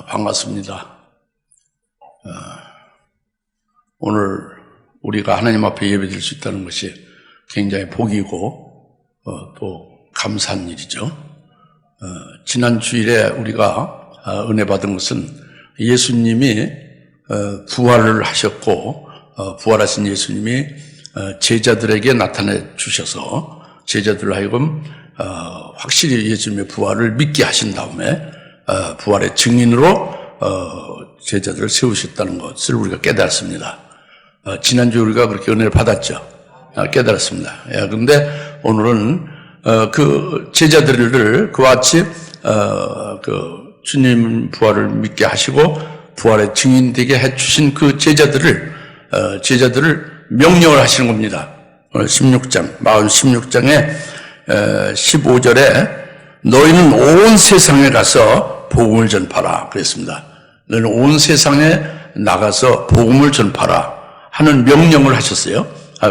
반갑습니다. 오늘 우리가 하나님 앞에 예배드릴 수 있다는 것이 굉장히 복이고 또 감사한 일이죠. 지난 주일에 우리가 은혜 받은 것은 예수님이 부활을 하셨고 부활하신 예수님이 제자들에게 나타내 주셔서 제자들로 하여금 확실히 예수님의 부활을 믿게 하신 다음에 부활의 증인으로 제자들을 세우셨다는 것을 우리가 깨달았습니다. 지난주 우리가 그렇게 은혜를 받았죠. 깨달았습니다. 그런데 오늘은 그 제자들을 그와 같이 그 주님 부활을 믿게 하시고 부활의 증인되게 해주신 그 제자들을 명령을 하시는 겁니다. 오늘 16장에 15절에 너희는 온 세상에 가서 복음을 전파라 그랬습니다. 너희는 온 세상에 나가서 복음을 전파라 하는 명령을 하셨어요.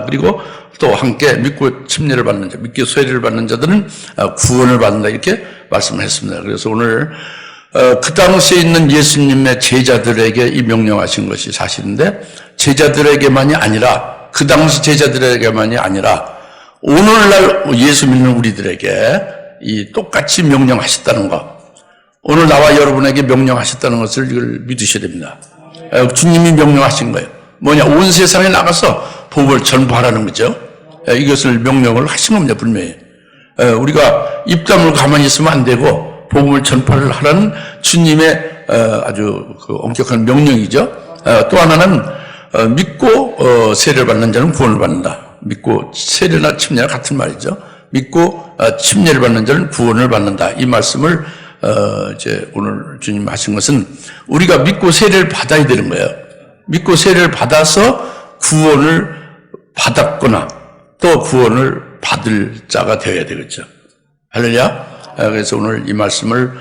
그리고 또 함께 믿고 침례를 받는 자, 믿고 세례를 받는 자들은 구원을 받는다 이렇게 말씀을 했습니다. 그래서 오늘 그 당시에 있는 예수님의 제자들에게 이 명령하신 것이 사실인데 제자들에게만이 아니라 그 당시 제자들에게만이 아니라 오늘날 예수 믿는 우리들에게 이 똑같이 명령하셨다는 것, 오늘 나와 여러분에게 명령하셨다는 것을 이걸 믿으셔야 됩니다. 주님이 명령하신 거예요. 뭐냐? 온 세상에 나가서 복음을 전파하라는 거죠. 이것을 명령을 하신 겁니다. 분명히. 우리가 입 다물고 가만히 있으면 안 되고 복음을 전파를 하라는 주님의 아주 그 엄격한 명령이죠. 또 하나는 믿고 세례를 받는 자는 구원을 받는다. 믿고 세례나 침례나 같은 말이죠. 믿고 침례를 받는 자는 구원을 받는다. 이 말씀을 이제 오늘 주님 하신 것은 우리가 믿고 세례를 받아야 되는 거예요. 믿고 세례를 받아서 구원을 받았거나 또 구원을 받을 자가 되어야 되겠죠. 할렐루야. 그래서 오늘 이 말씀을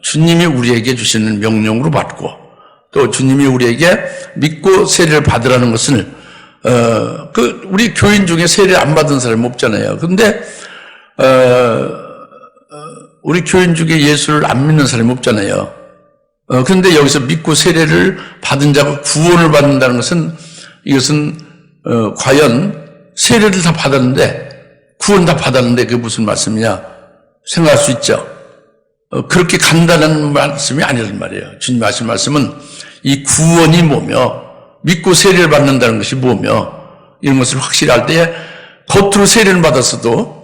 주님이 우리에게 주시는 명령으로 받고 또 주님이 우리에게 믿고 세례를 받으라는 것은 우리 교인 중에 세례 안 받은 사람이 없잖아요. 그런데 우리 교인 중에 예수를 안 믿는 사람이 없잖아요. 그런데 여기서 믿고 세례를 받은 자가 구원을 받는다는 것은 이것은 과연 세례를 다 받았는데 구원 다 받았는데 그게 무슨 말씀이냐 생각할 수 있죠. 그렇게 간단한 말씀이 아니란 말이에요. 주님 하신 말씀은 이 구원이 뭐며 믿고 세례를 받는다는 것이 뭐며 이런 것을 확실히 할 때에 겉으로 세례를 받았어도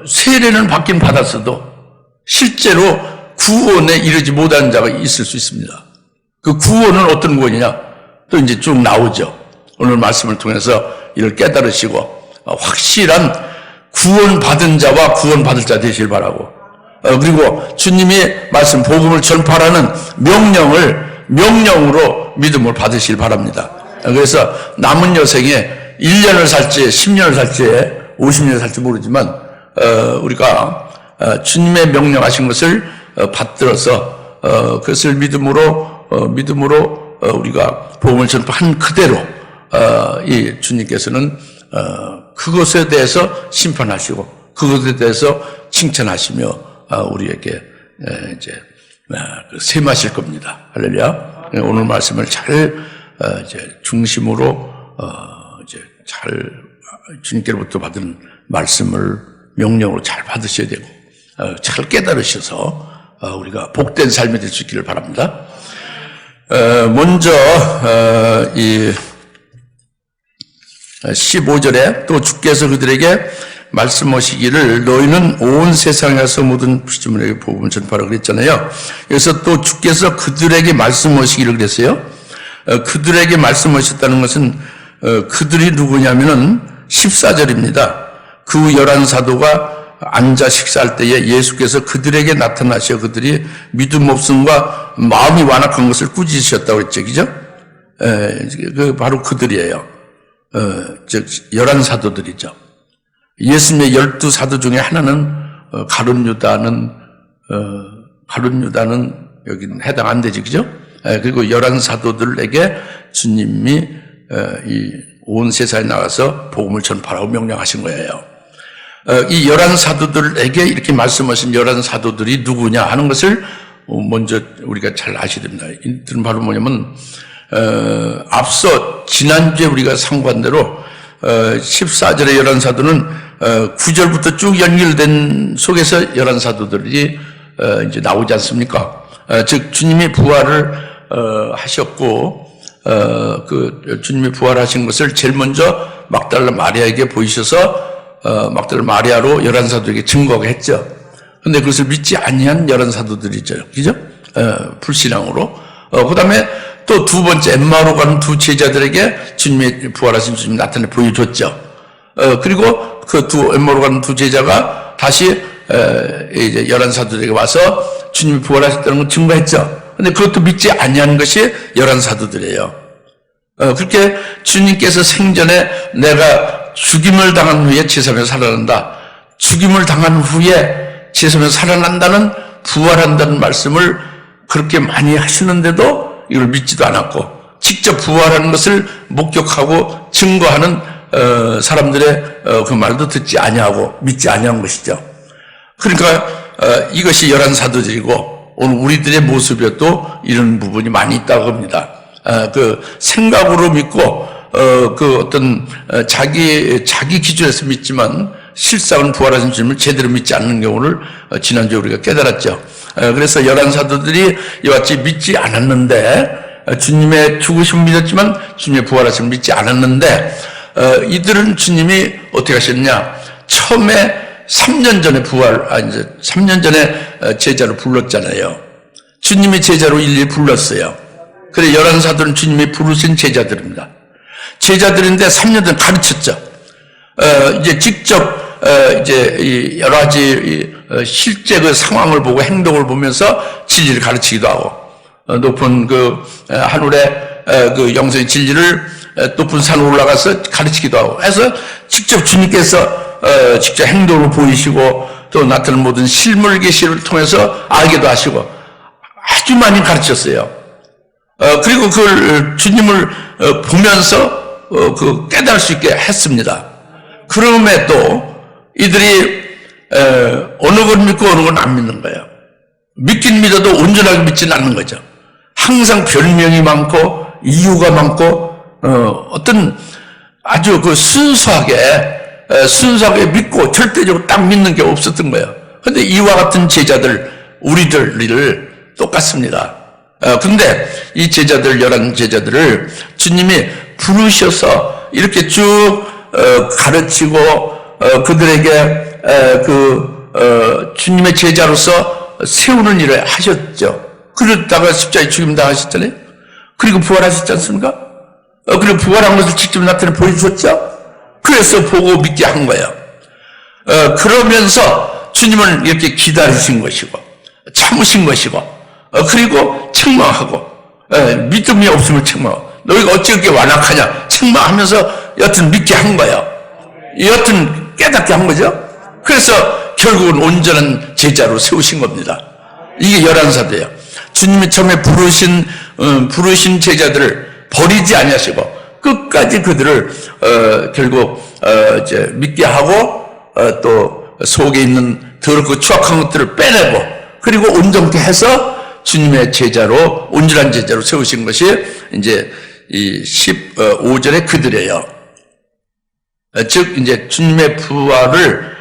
세례는 받긴 받았어도 실제로 구원에 이르지 못하는 자가 있을 수 있습니다. 그 구원은 어떤 구원이냐 또 이제 쭉 나오죠. 오늘 말씀을 통해서 이를 깨달으시고 확실한 구원받은 자와 구원받을 자 되시길 바라고 그리고 주님이 말씀 복음을 전파라는 명령으로 믿음을 받으시길 바랍니다. 그래서 남은 여생에 1년을 살지 10년을 살지 50년을 살지 모르지만 우리가 주님의 명령하신 것을 받들어서 그것을 믿음으로 우리가 복음을 전파한 그대로 이 주님께서는 그것에 대해서 심판하시고 그것에 대해서 칭찬하시며 우리에게 이제 세마실 겁니다. 할렐루야. 오늘 말씀을 잘 이제 중심으로 이제 잘 주님께로부터 받은 말씀을 명령으로 잘 받으셔야 되고 잘 깨달으셔서 우리가 복된 삶이 될 수 있기를 바랍니다. 먼저 이 15절에 또 주께서 그들에게 말씀하시기를 너희는 온 세상에서 모든 피조물에게 복음을 전파하라 그랬잖아요. 그래서 또 주께서 그들에게 말씀하시기를 그랬어요. 그들에게 말씀하셨다는 것은 그들이 누구냐면은 14절입니다. 그 11사도가 앉아 식사할 때에 예수께서 그들에게 나타나셔 그들이 믿음 없음과 마음이 완악한 것을 꾸짖으셨다고 했죠. 그죠? 그 바로 그들이에요. 즉 11사도들이죠. 예수님의 12사도 중에 하나는 가룟 유다는 여기는 해당 안 되지. 그죠? 그리고 11사도들에게 주님이 이 온 세상에 나가서 복음을 전파라고 명령하신 거예요. 이 11사도들에게 이렇게 말씀하신 11사도들이 누구냐 하는 것을 먼저 우리가 잘 아셔야 됩니다. 이들은 바로 뭐냐면 앞서 지난주에 우리가 상고한 대로 14절의 11사도는 9절부터 쭉 연결된 속에서 11사도들이 이제 나오지 않습니까? 즉 주님이 부활을 하셨고 그 주님이 부활하신 것을 제일 먼저 막달라 마리아에게 보이셔서 막달라 마리아로 11사도에게 증거하게 했죠. 근데 그것을 믿지 아니한 11사도들이죠. 그죠? 불신앙으로. 그 다음에 또 두 번째 엠마오로 가는 두 제자들에게 주님의 부활하신 주님이 나타내 보여줬죠. 그리고 그 두 엠마오로 가는 두 제자가 다시 이제 11사도들에게 와서 주님이 부활하셨다는 걸 증거했죠. 근데 그것도 믿지 아니한 것이 11사도들이에요. 그렇게 주님께서 생전에 내가 죽임을 당한 후에 제3에 살아난다. 죽임을 당한 후에 제3에 살아난다는 부활한다는 말씀을 그렇게 많이 하시는데도 이걸 믿지도 않았고 직접 부활하는 것을 목격하고 증거하는 사람들의 그 말도 듣지 아니하고 믿지 아니한 것이죠. 그러니까 이것이 11사도들이고 오늘 우리들의 모습에도 이런 부분이 많이 있다고 합니다. 그 생각으로 믿고 그 어떤 자기 기준에서 믿지만 실상은 부활하신 주님을 제대로 믿지 않는 경우를 지난주에 우리가 깨달았죠. 그래서 11사도들이 이와 같이 믿지 않았는데 주님의 죽으심을 믿었지만 주님의 부활하심을 믿지 않았는데 이들은 주님이 어떻게 하셨느냐? 처음에 3년 전에 이제 3년 전에 제자로 불렀잖아요. 주님이 제자로 일일이 불렀어요. 그래 11사도는 주님이 부르신 제자들입니다. 제자들인데 3년 전에 가르쳤죠. 이제 직접 이제 여러 가지 실제 그 상황을 보고 행동을 보면서 진리를 가르치기도 하고 높은 그 하늘의 그 영성의 진리를 높은 산으로 올라가서 가르치기도 하고 해서 직접 주님께서 직접 행동으로 보이시고 또 나타나는 모든 실물 계시를 통해서 알게도 하시고 아주 많이 가르쳤어요. 그리고 그걸 주님을 보면서 그 깨달을 수 있게 했습니다. 그럼에도 이들이 어느 건 믿고 어느 건 안 믿는 거예요. 믿긴 믿어도 온전하게 믿지는 않는 거죠. 항상 별명이 많고 이유가 많고 어떤 아주 그 순수하게 믿고 절대적으로 딱 믿는 게 없었던 거예요. 그런데 이와 같은 제자들 우리들 똑같습니다. 근데 이 제자들 11제자들을 주님이 부르셔서 이렇게 쭉 가르치고 그들에게 주님의 제자로서 세우는 일을 하셨죠. 그러다가 십자가에 죽임 당하셨잖아요. 그리고 부활하셨지 않습니까? 그리고 부활한 것을 직접 나타내 보여주셨죠. 그래서 보고 믿게 한 거예요. 그러면서 주님을 이렇게 기다리신 것이고 참으신 것이고 그리고 책망하고 믿음이 없으면 책망하고 너희가 어찌 그렇게 완악하냐 책망하면서 여튼 믿게 한 거예요. 여튼 깨닫게 한 거죠. 그래서 결국은 온전한 제자로 세우신 겁니다. 이게 11사도예요. 주님이 처음에 부르신 제자들을 버리지 아니하시고 끝까지 그들을 결국 이제 믿게 하고 또 속에 있는 더럽고 추악한 것들을 빼내고 그리고 온전케 해서 주님의 제자로 온전한 제자로 세우신 것이 이제 이 15절의 그들이에요. 즉 이제 주님의 부활을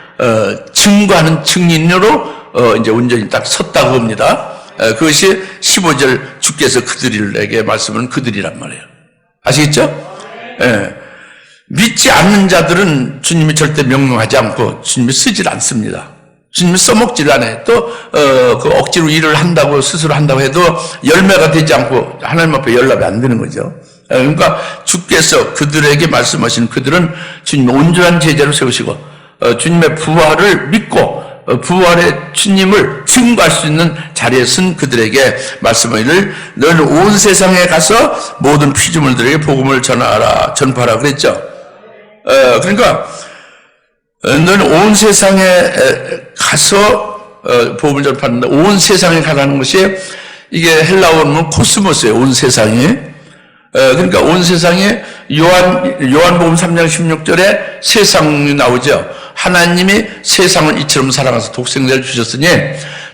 증거하는 증인으로 이제 온전히 딱 섰다고 합니다. 그것이 15절 주께서 그들에게 말씀은 그들이란 말이에요. 아시겠죠? 예. 믿지 않는 자들은 주님이 절대 명령하지 않고 주님이 쓰질 않습니다. 주님이 써먹질 않아요. 또 그 억지로 일을 한다고 스스로 한다고 해도 열매가 되지 않고 하나님 앞에 연락이 안 되는 거죠. 그러니까 주께서 그들에게 말씀하신 그들은 주님의 온전한 제자로 세우시고 주님의 부활을 믿고 부활의 주님을 증거할 수 있는 자리에 쓴 그들에게 말씀하기를 너는 온 세상에 가서 모든 피조물들에게 복음을 전파하라 그랬죠. 그러니까 너는 온 세상에 가서 복음을 전파한다. 온 세상에 가라는 것이 이게 헬라어는 코스모스예요. 온 세상에. 그러니까 온 세상에 요한복음 3장 16절에 세상이 나오죠. 하나님이 세상을 이처럼 사랑해서 독생자를 주셨으니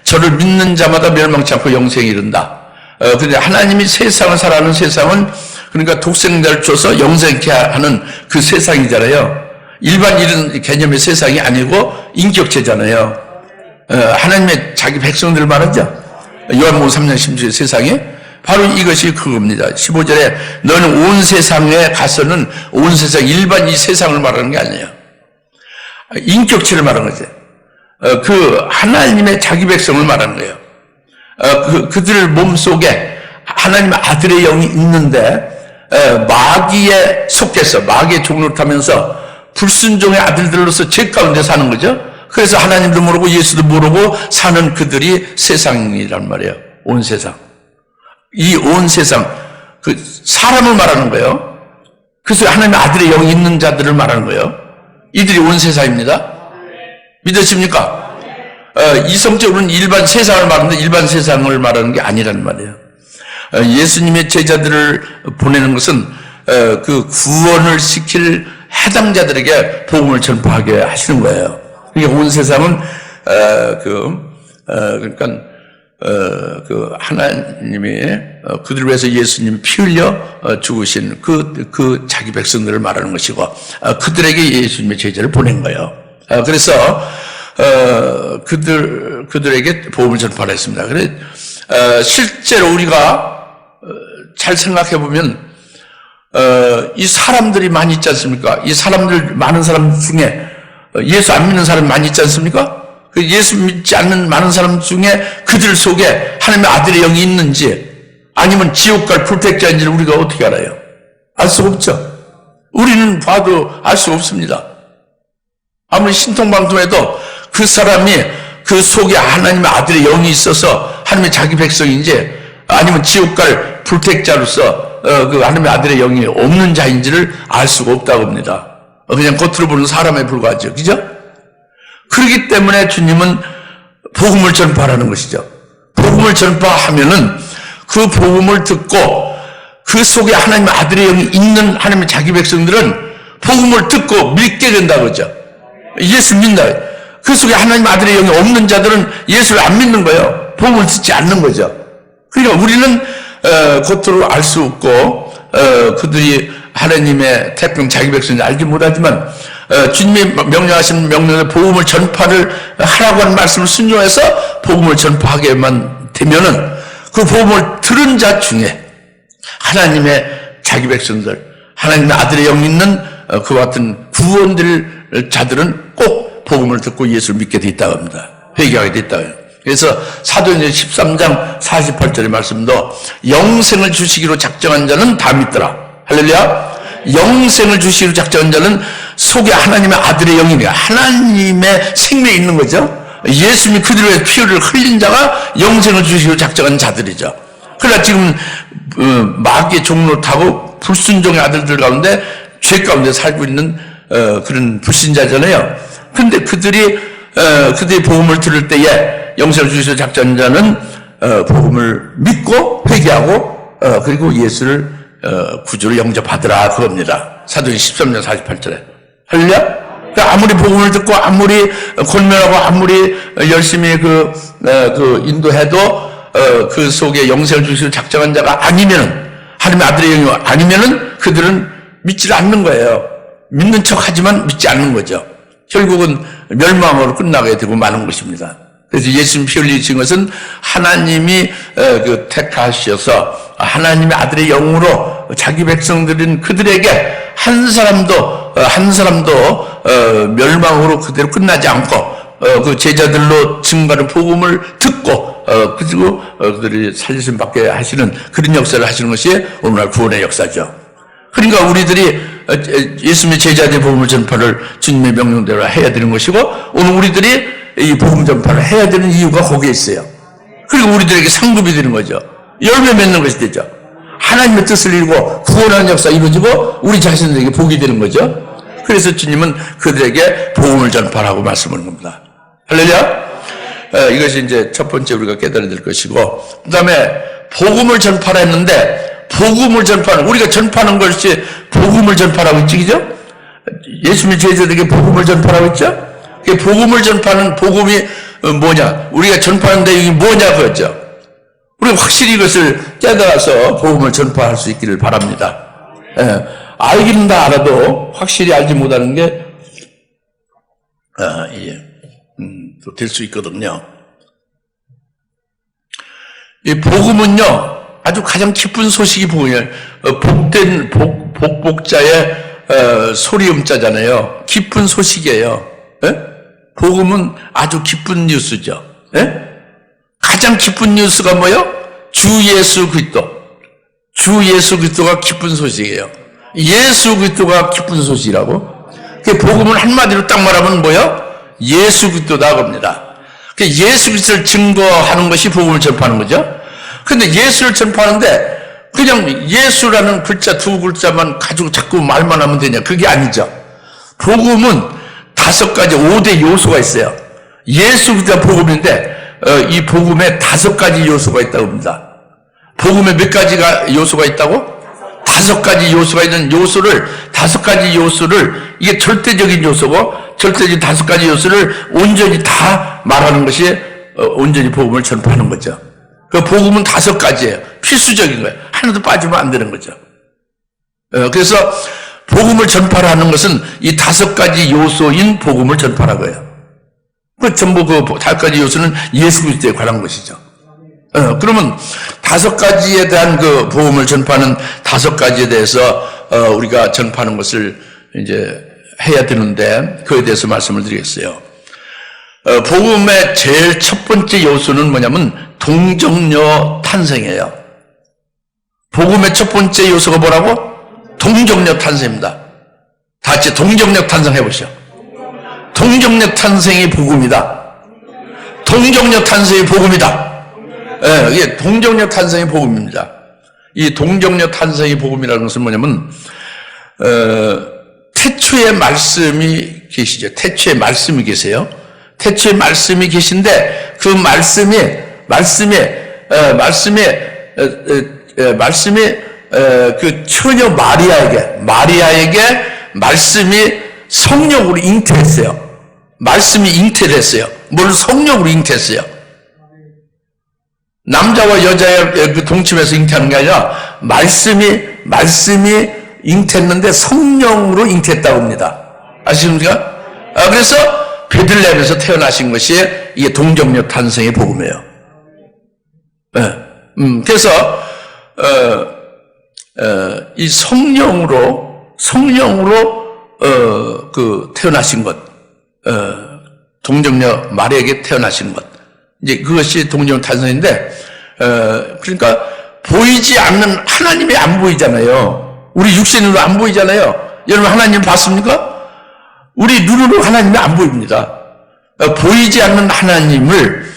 저를 믿는 자마다 멸망치 않고 영생에 이른다. 근데 하나님이 세상을 사랑하는 세상은 그러니까 독생자를 줘서 영생케 하는 그 세상이잖아요. 일반 이런 개념의 세상이 아니고 인격체잖아요. 하나님의 자기 백성들을 말하죠. 요한복음 3장 16절 세상에 바로 이것이 그겁니다. 15절에 너는 온 세상에 가서는 온 세상 일반 이 세상을 말하는 게 아니에요. 인격체를 말하는 거죠. 그 하나님의 자기 백성을 말하는 거예요. 그들 몸속에 하나님의 아들의 영이 있는데 마귀에 속해서 마귀의 종로를 타면서 불순종의 아들들로서 죄 가운데 사는 거죠. 그래서 하나님도 모르고 예수도 모르고 사는 그들이 세상이란 말이에요. 온 세상. 이 온 세상, 그 사람을 말하는 거예요. 그래서 하나님의 아들의 영이 있는 자들을 말하는 거예요. 이들이 온 세상입니다. 믿으십니까? 이성적으로는 일반 세상을 말하는데 일반 세상을 말하는 게 아니란 말이에요. 예수님의 제자들을 보내는 것은 그 구원을 시킬 해당자들에게 복음을 전파하게 하시는 거예요. 그러니까 온 세상은 그러니까 그 하나님이 그들을 위해서 예수님이 피 흘려 죽으신 그 자기 백성들을 말하는 것이고 그들에게 예수님의 제자를 보낸 거예요. 그래서 그들에게 복음을 전파를 했습니다. 그래 실제로 우리가 잘 생각해 보면 이 사람들이 많이 있지 않습니까? 이 사람들 많은 사람 중에 예수 안 믿는 사람이 많이 있지 않습니까? 그 예수 믿지 않는 많은 사람 중에 그들 속에 하나님의 아들의 영이 있는지 아니면 지옥 갈 불택자인지를 우리가 어떻게 알아요? 알 수가 없죠. 우리는 봐도 알 수가 없습니다. 아무리 신통방통해도 그 사람이 그 속에 하나님의 아들의 영이 있어서 하나님의 자기 백성인지 아니면 지옥 갈 불택자로서 그 하나님의 아들의 영이 없는 자인지를 알 수가 없다고 합니다. 그냥 겉으로 보는 사람에 불과하죠. 그죠? 그렇기 때문에 주님은 복음을 전파하는 것이죠. 복음을 전파하면은 그 복음을 듣고 그 속에 하나님의 아들의 영이 있는 하나님의 자기 백성들은 복음을 듣고 믿게 된다고 그러죠. 예수 믿는다. 그 속에 하나님의 아들의 영이 없는 자들은 예수를 안 믿는 거예요. 복음을 듣지 않는 거죠. 그러니까 우리는 겉으로 알 수 없고 그들이 하나님의 택병 자기 백성인지 알지 못하지만 주님이 명령하신 명령에 복음을 전파를 하라고 하는 말씀을 순종해서 복음을 전파하게만 되면은 그 복음을 들은 자 중에 하나님의 자기 백성들, 하나님의 아들의 영 있는 그와 같은 구원될 자들은 꼭 복음을 듣고 예수를 믿게 돼 있다고 합니다. 회개하게 돼 있다고 해요. 그래서 사도행전 13장 48절의 말씀도 영생을 주시기로 작정한 자는 다 믿더라. 할렐루야. 영생을 주시기로 작정한 자는 속에 하나님의 아들의 영이니까 하나님의 생명이 있는 거죠. 예수님이 그들을 위해 피를 흘린 자가 영생을 주시기로 작정한 자들이죠. 그러나 지금 마귀의 종로 타고 불순종의 아들들 가운데 죄 가운데 살고 있는 그런 불신자잖아요. 근데 그들이 복음을 들을 때에 영생을 주시기로 작정한 자는 복음을 믿고 회개하고 그리고 예수를 구주를 영접하더라 그겁니다. 사도행전 13장 48절에. 할렐루야? 그러니까 아무리 복음을 듣고 아무리 권면하고 아무리 열심히 그 인도해도 그 속에 영생을 주시기로 작정한 자가 아니면은 하나님의 아들의 영이 아니면은 그들은 믿지를 않는 거예요. 믿는 척하지만 믿지 않는 거죠. 결국은 멸망으로 끝나게 되고 마는 것입니다. 그래서 예수님 피 흘리신 것은 하나님이 택하셔서 하나님의 아들의 영으로 자기 백성들인 그들에게 한 사람도 멸망으로 그대로 끝나지 않고 그 제자들로 증거하는 복음을 듣고 그리고 그들이 살리심 받게 하시는 그런 역사를 하시는 것이 오늘날 구원의 역사죠. 그러니까 우리들이 예수님의 제자들의 복음을 전파를 주님의 명령대로 해야 되는 것이고 오늘 우리들이 이 복음 전파를 해야 되는 이유가 거기에 있어요. 그리고 우리들에게 상급이 되는 거죠. 열매 맺는 것이 되죠. 하나님의 뜻을 이루고 구원하는 역사 이루어지고 우리 자신들에게 복이 되는 거죠. 그래서 주님은 그들에게 복음을 전파하라고 말씀하는 겁니다. 할렐루야. 이것이 이제 첫 번째 우리가 깨달아야 될 것이고 그 다음에 복음을 전파라 했는데 복음을 전파하는 우리가 전파하는 것이 복음을 전파라고 있지 그죠? 예수님의 제자들에게 복음을 전파라고 있죠? 복음을 전파하는 복음이 뭐냐? 우리가 전파하는 내용이 뭐냐 그거죠. 우리가 확실히 이것을 깨달아서 복음을 전파할 수 있기를 바랍니다. 예, 알기는 다 알아도 확실히 알지 못하는 게 또 될 수 있거든요. 이 복음은요, 아주 가장 기쁜 소식이 복음이에요. 복된 복복자의 소리음자잖아요. 기쁜 소식이에요. 예? 복음은 아주 기쁜 뉴스죠. 예? 가장 기쁜 뉴스가 뭐예요? 주 예수 그리스도. 주 예수 그리스도가 기쁜 소식이에요. 예수 그리스도가 기쁜 소식이라고. 그 복음을 한마디로 딱 말하면 뭐예요? 예수 그리스도다 겁니다. 그 예수 그리스도를 증거하는 것이 복음을 전파하는 거죠. 근데 예수를 전파하는데 그냥 예수라는 글자 두 글자만 가지고 자꾸 말만 하면 되냐? 그게 아니죠. 복음은 5가지 5대 요소가 있어요. 예수 그리스도가 복음인데 이 복음에 5가지 요소가 있다고 합니다. 복음에 몇 가지가 요소가 있다고? 5가지 요소가 있는 요소를 5가지 요소를 이게 절대적인 요소고 절대적인 5가지 요소를 온전히 다 말하는 것이 온전히 복음을 전파하는 거죠. 그 복음은 5가지예요. 필수적인 거예요. 하나도 빠지면 안 되는 거죠. 그래서 복음을 전파하는 것은 이 5가지 요소인 복음을 전파하는 거예요. 그 전부 그 5가지 요소는 예수 그리스도에 관한 것이죠. 그러면 5가지에 대한 그 복음을 전파하는 5가지에 대해서 우리가 전파하는 것을 이제 해야 되는데 그에 대해서 말씀을 드리겠어요. 복음의 제일 첫 번째 요소는 뭐냐면 동정녀 탄생이에요. 복음의 첫 번째 요소가 뭐라고? 동정녀 탄생입니다. 다 같이 동정녀 탄생 해보시죠. 동정녀 탄생이 복음이다. 동정녀 탄생이 복음이다. 예, 이게 동정녀 탄생이 복음입니다. 이 동정녀 탄생이 복음이라는 것은 뭐냐면 태초에 말씀이 계시죠. 태초에 말씀이 계세요. 태초에 말씀이 계신데 그 말씀이 그 처녀 마리아에게 말씀이 성령으로 잉태했어요. 말씀이 잉태를 했어요. 뭘 성령으로 잉태했어요. 남자와 여자의 그 동침에서 잉태하는 게 아니라 말씀이 잉태했는데 성령으로 잉태했다고 합니다. 아시십니까? 그래서 베들레헴에서 태어나신 것이 이게 동정녀 탄생의 복음이에요. 그래서 이 성령으로 그 태어나신 것, 동정녀 마리아에게 태어나신 것, 이제 그것이 동정녀 탄생인데, 그러니까 보이지 않는 하나님이 안 보이잖아요. 우리 육신으로 안 보이잖아요. 여러분 하나님 봤습니까? 우리 눈으로 하나님이 안 보입니다. 보이지 않는 하나님을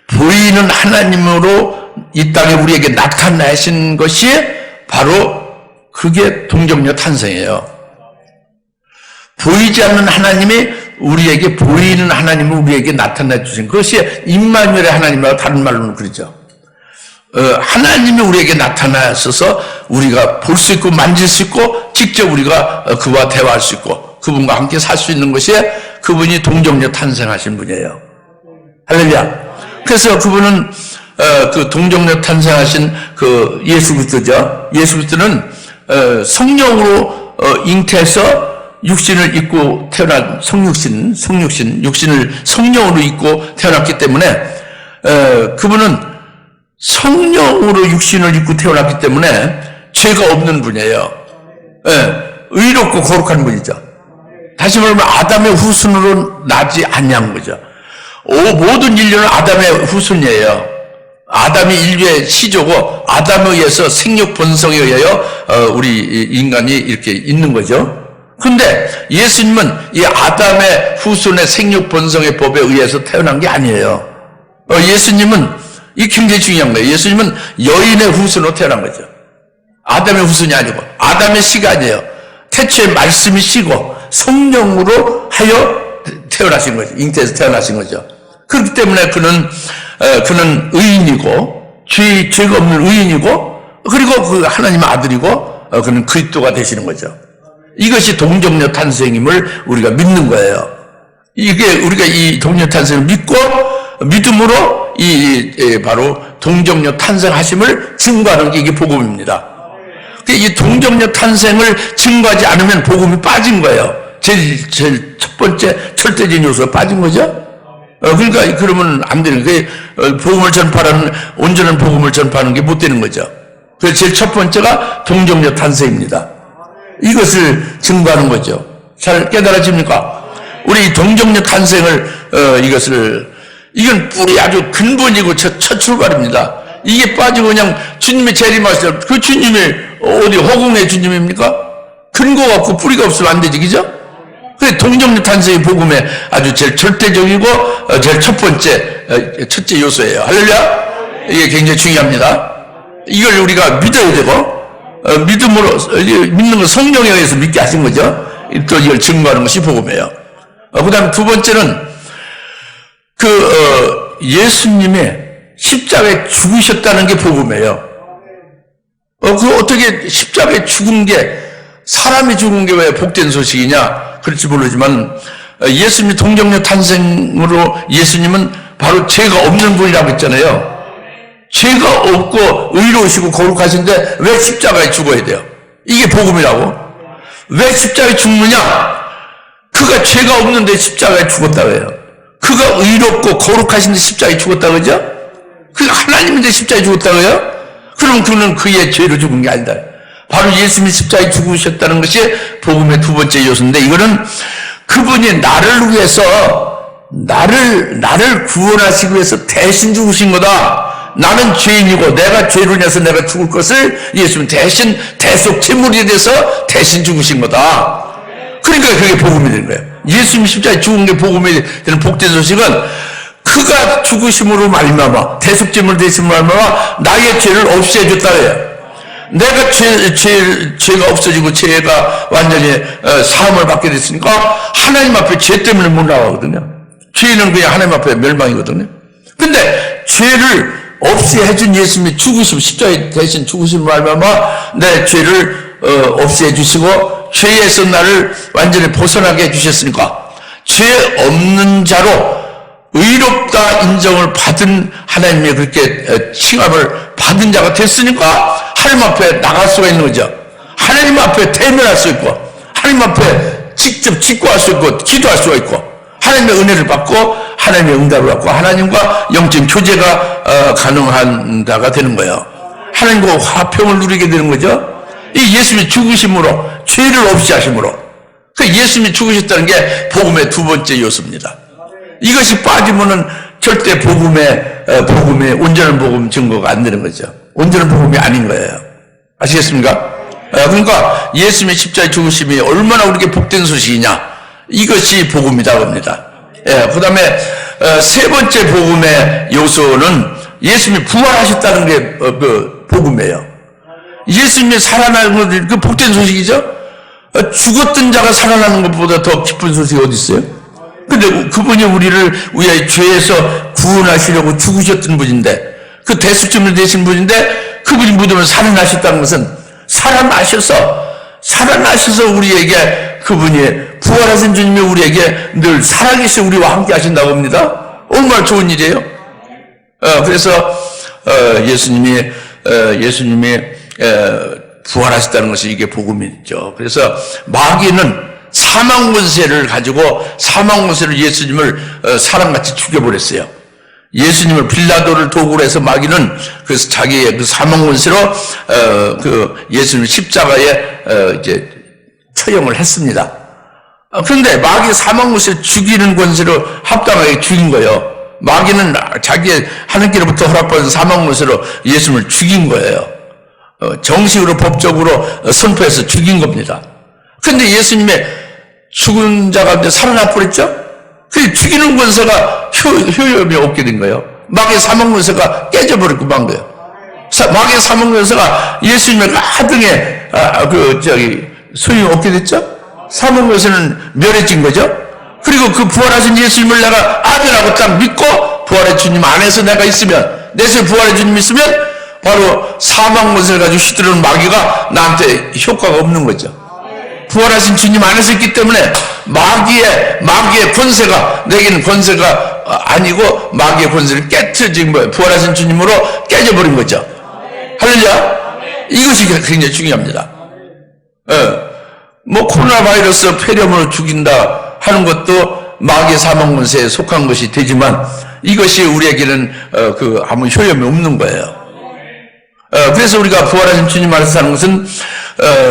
보이는 하나님으로 이 땅에 우리에게 나타나신 것이 바로 그게 동정녀 탄생이에요. 보이지 않는 하나님이 우리에게 보이는 하나님을 우리에게 나타내 주신 그것이 임마누엘의 하나님이라고 다른 말로는 그러죠. 하나님이 우리에게 나타나셔서 우리가 볼 수 있고 만질 수 있고 직접 우리가 그와 대화할 수 있고 그분과 함께 살 수 있는 것이 그분이 동정녀 탄생하신 분이에요. 할렐루야. 그래서 그분은 그 동정녀 탄생하신 그 예수 그리스도죠. 예수 그리스도는 성령으로 잉태해서 육신을 입고 태어난 육신을 성령으로 입고 태어났기 때문에 그분은 성령으로 육신을 입고 태어났기 때문에 죄가 없는 분이에요. 의롭고 거룩한 분이죠. 다시 말하면 아담의 후손으로 나지 아니한 거죠. 모든 인류는 아담의 후손이에요. 아담이 인류의 시조고 아담에 의해서 생육 본성에 의하여 우리 인간이 이렇게 있는 거죠. 근데 예수님은 이 아담의 후손의 생육 본성의 법에 의해서 태어난 게 아니에요. 예수님은 이 굉장히 중요한 거예요. 예수님은 여인의 후손으로 태어난 거죠. 아담의 후손이 아니고 아담의 씨가 아니에요. 태초에 말씀이 씨고 성령으로 하여 태어나신 거죠. 잉태해서 태어나신 거죠. 그렇기 때문에 그는 의인이고 죄가 없는 의인이고 그리고 그 하나님의 아들이고 그는 그리스도가 되시는 거죠. 이것이 동정녀 탄생임을 우리가 믿는 거예요. 이게 우리가 이 동정녀 탄생을 믿고 믿음으로 바로 동정녀 탄생하심을 증거하는 게 이게 복음입니다. 이 동정녀 탄생을 증거하지 않으면 복음이 빠진 거예요. 제일 첫 번째 절대적인 요소가 빠진 거죠. 그러니까 그러면 안 되는 거예요. 복음을 전파하는 온전한 복음을 전파하는 게 못 되는 거죠. 그래서 제일 첫 번째가 동정녀 탄생입니다. 이것을 증거하는 거죠. 잘 깨달아집니까? 우리 동정녀 탄생을 이건 뿌리 아주 근본이고 첫 출발입니다. 이게 빠지고 그냥 주님의 재림하실 때 그 주님이 어디 허공의 주님입니까? 근거가 없고 뿌리가 없으면 안 되지, 그죠? 그래 동정녀 탄생의 복음의 아주 제일 절대적이고 제일 첫 번째 첫째 요소예요. 할렐루야. 이게 굉장히 중요합니다. 이걸 우리가 믿어야 되고 믿음으로 믿는 건 성령에 의해서 믿게 하신 거죠. 또 이걸 증거하는 것이 복음이에요. 그다음 두 번째는 예수님이 십자가에 죽으셨다는 게 복음이에요. 어떻게 십자가에 죽은 게 사람이 죽은 게 왜 복된 소식이냐? 그럴지 모르지만 예수님이 동정녀 탄생으로 예수님은 바로 죄가 없는 분이라고 했잖아요. 죄가 없고 의로우시고 거룩하신데 왜 십자가에 죽어야 돼요? 이게 복음이라고. 왜 십자가에 죽느냐? 그가 죄가 없는데 십자가에 죽었다고 해요. 그가 의롭고 거룩하신데 십자가에 죽었다고 그죠? 그가 하나님인데 십자가에 죽었다고 해요? 그럼 그는 그의 죄로 죽은 게 아니다. 바로 예수님이 십자가에 죽으셨다는 것이 복음의 두 번째 요소인데, 이거는 그분이 나를 위해서 나를 구원하시기 위해서 대신 죽으신 거다. 나는 죄인이고 내가 죄로 인해서 내가 죽을 것을 예수님 대신 대속 제물이 돼서 대신 죽으신 거다. 그러니까 그게 복음이 되는 거예요. 예수님이 십자가에 죽은 게 복음이 되는 복된 소식은 그가 죽으심으로 말미암아 대속 제물 되심으로 말미암아 나의 죄를 없애줬다 해요. 내가 죄가 없어지고 죄가 완전히 사함을 받게 됐으니까 하나님 앞에 죄 때문에 못 나가거든요. 죄는 그냥 하나님 앞에 멸망이거든요. 근데 죄를 없애준 예수님이 죽으심, 십자가에 대신 죽으심으로 말미암아 내 죄를 없애 주시고 죄에서 나를 완전히 벗어나게 해주셨으니까 죄 없는 자로 의롭다 인정을 받은 하나님의 그렇게 칭함을 받은 자가 됐으니까 하나님 앞에 나갈 수가 있는 거죠. 하나님 앞에 대면할 수 있고 하나님 앞에 직접 직구할 수 있고 기도할 수가 있고 하나님의 은혜를 받고 하나님의 응답을 받고 하나님과 영적 교제가 가능한 자가 되는 거예요. 하나님과 화평을 누리게 되는 거죠. 이 예수님이 죽으심으로 죄를 없이 하심으로 그 예수님이 죽으셨다는 게 복음의 두 번째 요소입니다. 이것이 빠지면은 절대 복음의 온전한 복음 증거가 안 되는 거죠. 온전한 복음이 아닌 거예요. 아시겠습니까? 그러니까 예수님의 십자가의 죽으심이 얼마나 우리에게 복된 소식이냐, 이것이 복음이다 봅니다. 그 다음에 세 번째 복음의 요소는 예수님이 부활하셨다는 게 복음이에요. 예수님이 살아나는 것, 그 복된 소식이죠. 죽었던 자가 살아나는 것보다 더 기쁜 소식이 어디 있어요? 근데 그분이 우리를 죄에서 구원하시려고 죽으셨던 분인데, 그 대속제물 되신 분인데, 그분이 무덤에 살아나셨다는 것은 살아나셔서 우리에게 그분이 부활하신 주님이 우리에게 늘 살아계시 우리와 함께 하신다고 합니다. 얼마나 좋은 일이에요. 그래서 예수님이 부활하셨다는 것이 이게 복음이죠. 그래서 마귀는 사망 권세를 가지고 사망 권세를 예수님을 사람같이 죽여버렸어요. 예수님을 빌라도를 도구로 해서 마귀는 그래서 자기의 그 사망 권세로 예수님을 십자가에 이제 처형을 했습니다. 그런데 마귀 사망 권세를 죽이는 권세로 합당하게 죽인 거예요. 마귀는 자기의 하나님께로부터 허락받은 사망 권세로 예수님을 죽인 거예요. 정식으로 법적으로 선포해서 죽인 겁니다. 그런데 예수님의 죽은 자 가운데 살아나 버렸죠? 그 죽이는 권세가 효력이 없게 된 거예요. 마귀의 사망 권세가 깨져버리고 만 거예요. 마귀의 사망 권세가 예수님의 하등에 소용이 없게 됐죠? 사망 권세는 멸해진 거죠? 그리고 그 부활하신 예수님을 내가 아들하고 딱 믿고 부활의 주님 안에서 내가 있으면, 내 속에 부활의 주님이 있으면 바로 사망 권세를 가지고 휘두르는 마귀가 나한테 효과가 없는 거죠. 부활하신 주님 안에서 있기 때문에 마귀의 권세가, 내게는 권세가 아니고 마귀의 권세를 깨트려진 거예요. 부활하신 주님으로 깨져버린 거죠. 할렐루야. 이것이 굉장히 중요합니다. 뭐 코로나 바이러스 폐렴으로 죽인다 하는 것도 마귀의 사망 권세에 속한 것이 되지만 이것이 우리에게는 아무 효험이 없는 거예요. 그래서 우리가 부활하신 주님 안에서 사는 것은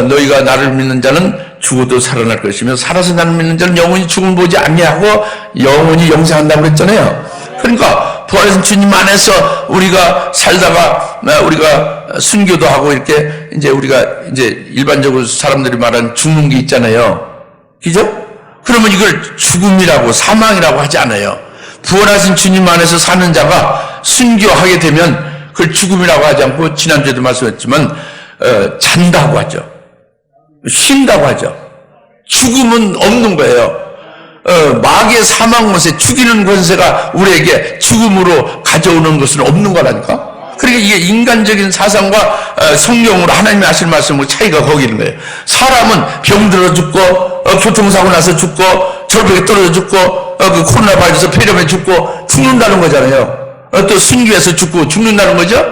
너희가 나를 믿는 자는 죽어도 살아날 것이며 살아서 나를 믿는 자는 영원히 죽음을 보지 아니하고 영원히 영생한다고 그랬잖아요. 그러니까 부활하신 주님 안에서 우리가 살다가 우리가 순교도 하고 이렇게 우리가 일반적으로 사람들이 말하는 죽는 게 있잖아요. 그죠? 그러면 이걸 죽음이라고 사망이라고 하지 않아요. 부활하신 주님 안에서 사는 자가 순교하게 되면 그걸 죽음이라고 하지 않고 지난주에도 말씀했지만 잔다고 하죠. 쉰다고 하죠. 죽음은 없는 거예요. 마귀의 사망 권세, 죽이는 권세가 우리에게 죽음으로 가져오는 것은 없는 거라니까. 그러니까 이게 인간적인 사상과 성경으로 하나님이 하실 말씀으로 차이가 거기 있는 거예요. 사람은 병들어 죽고 교통사고 나서 죽고 절벽에 떨어져 죽고 그 코로나 바이러스 폐렴에 죽고 죽는다는 거잖아요. 또 순교해서 죽는다는 거죠.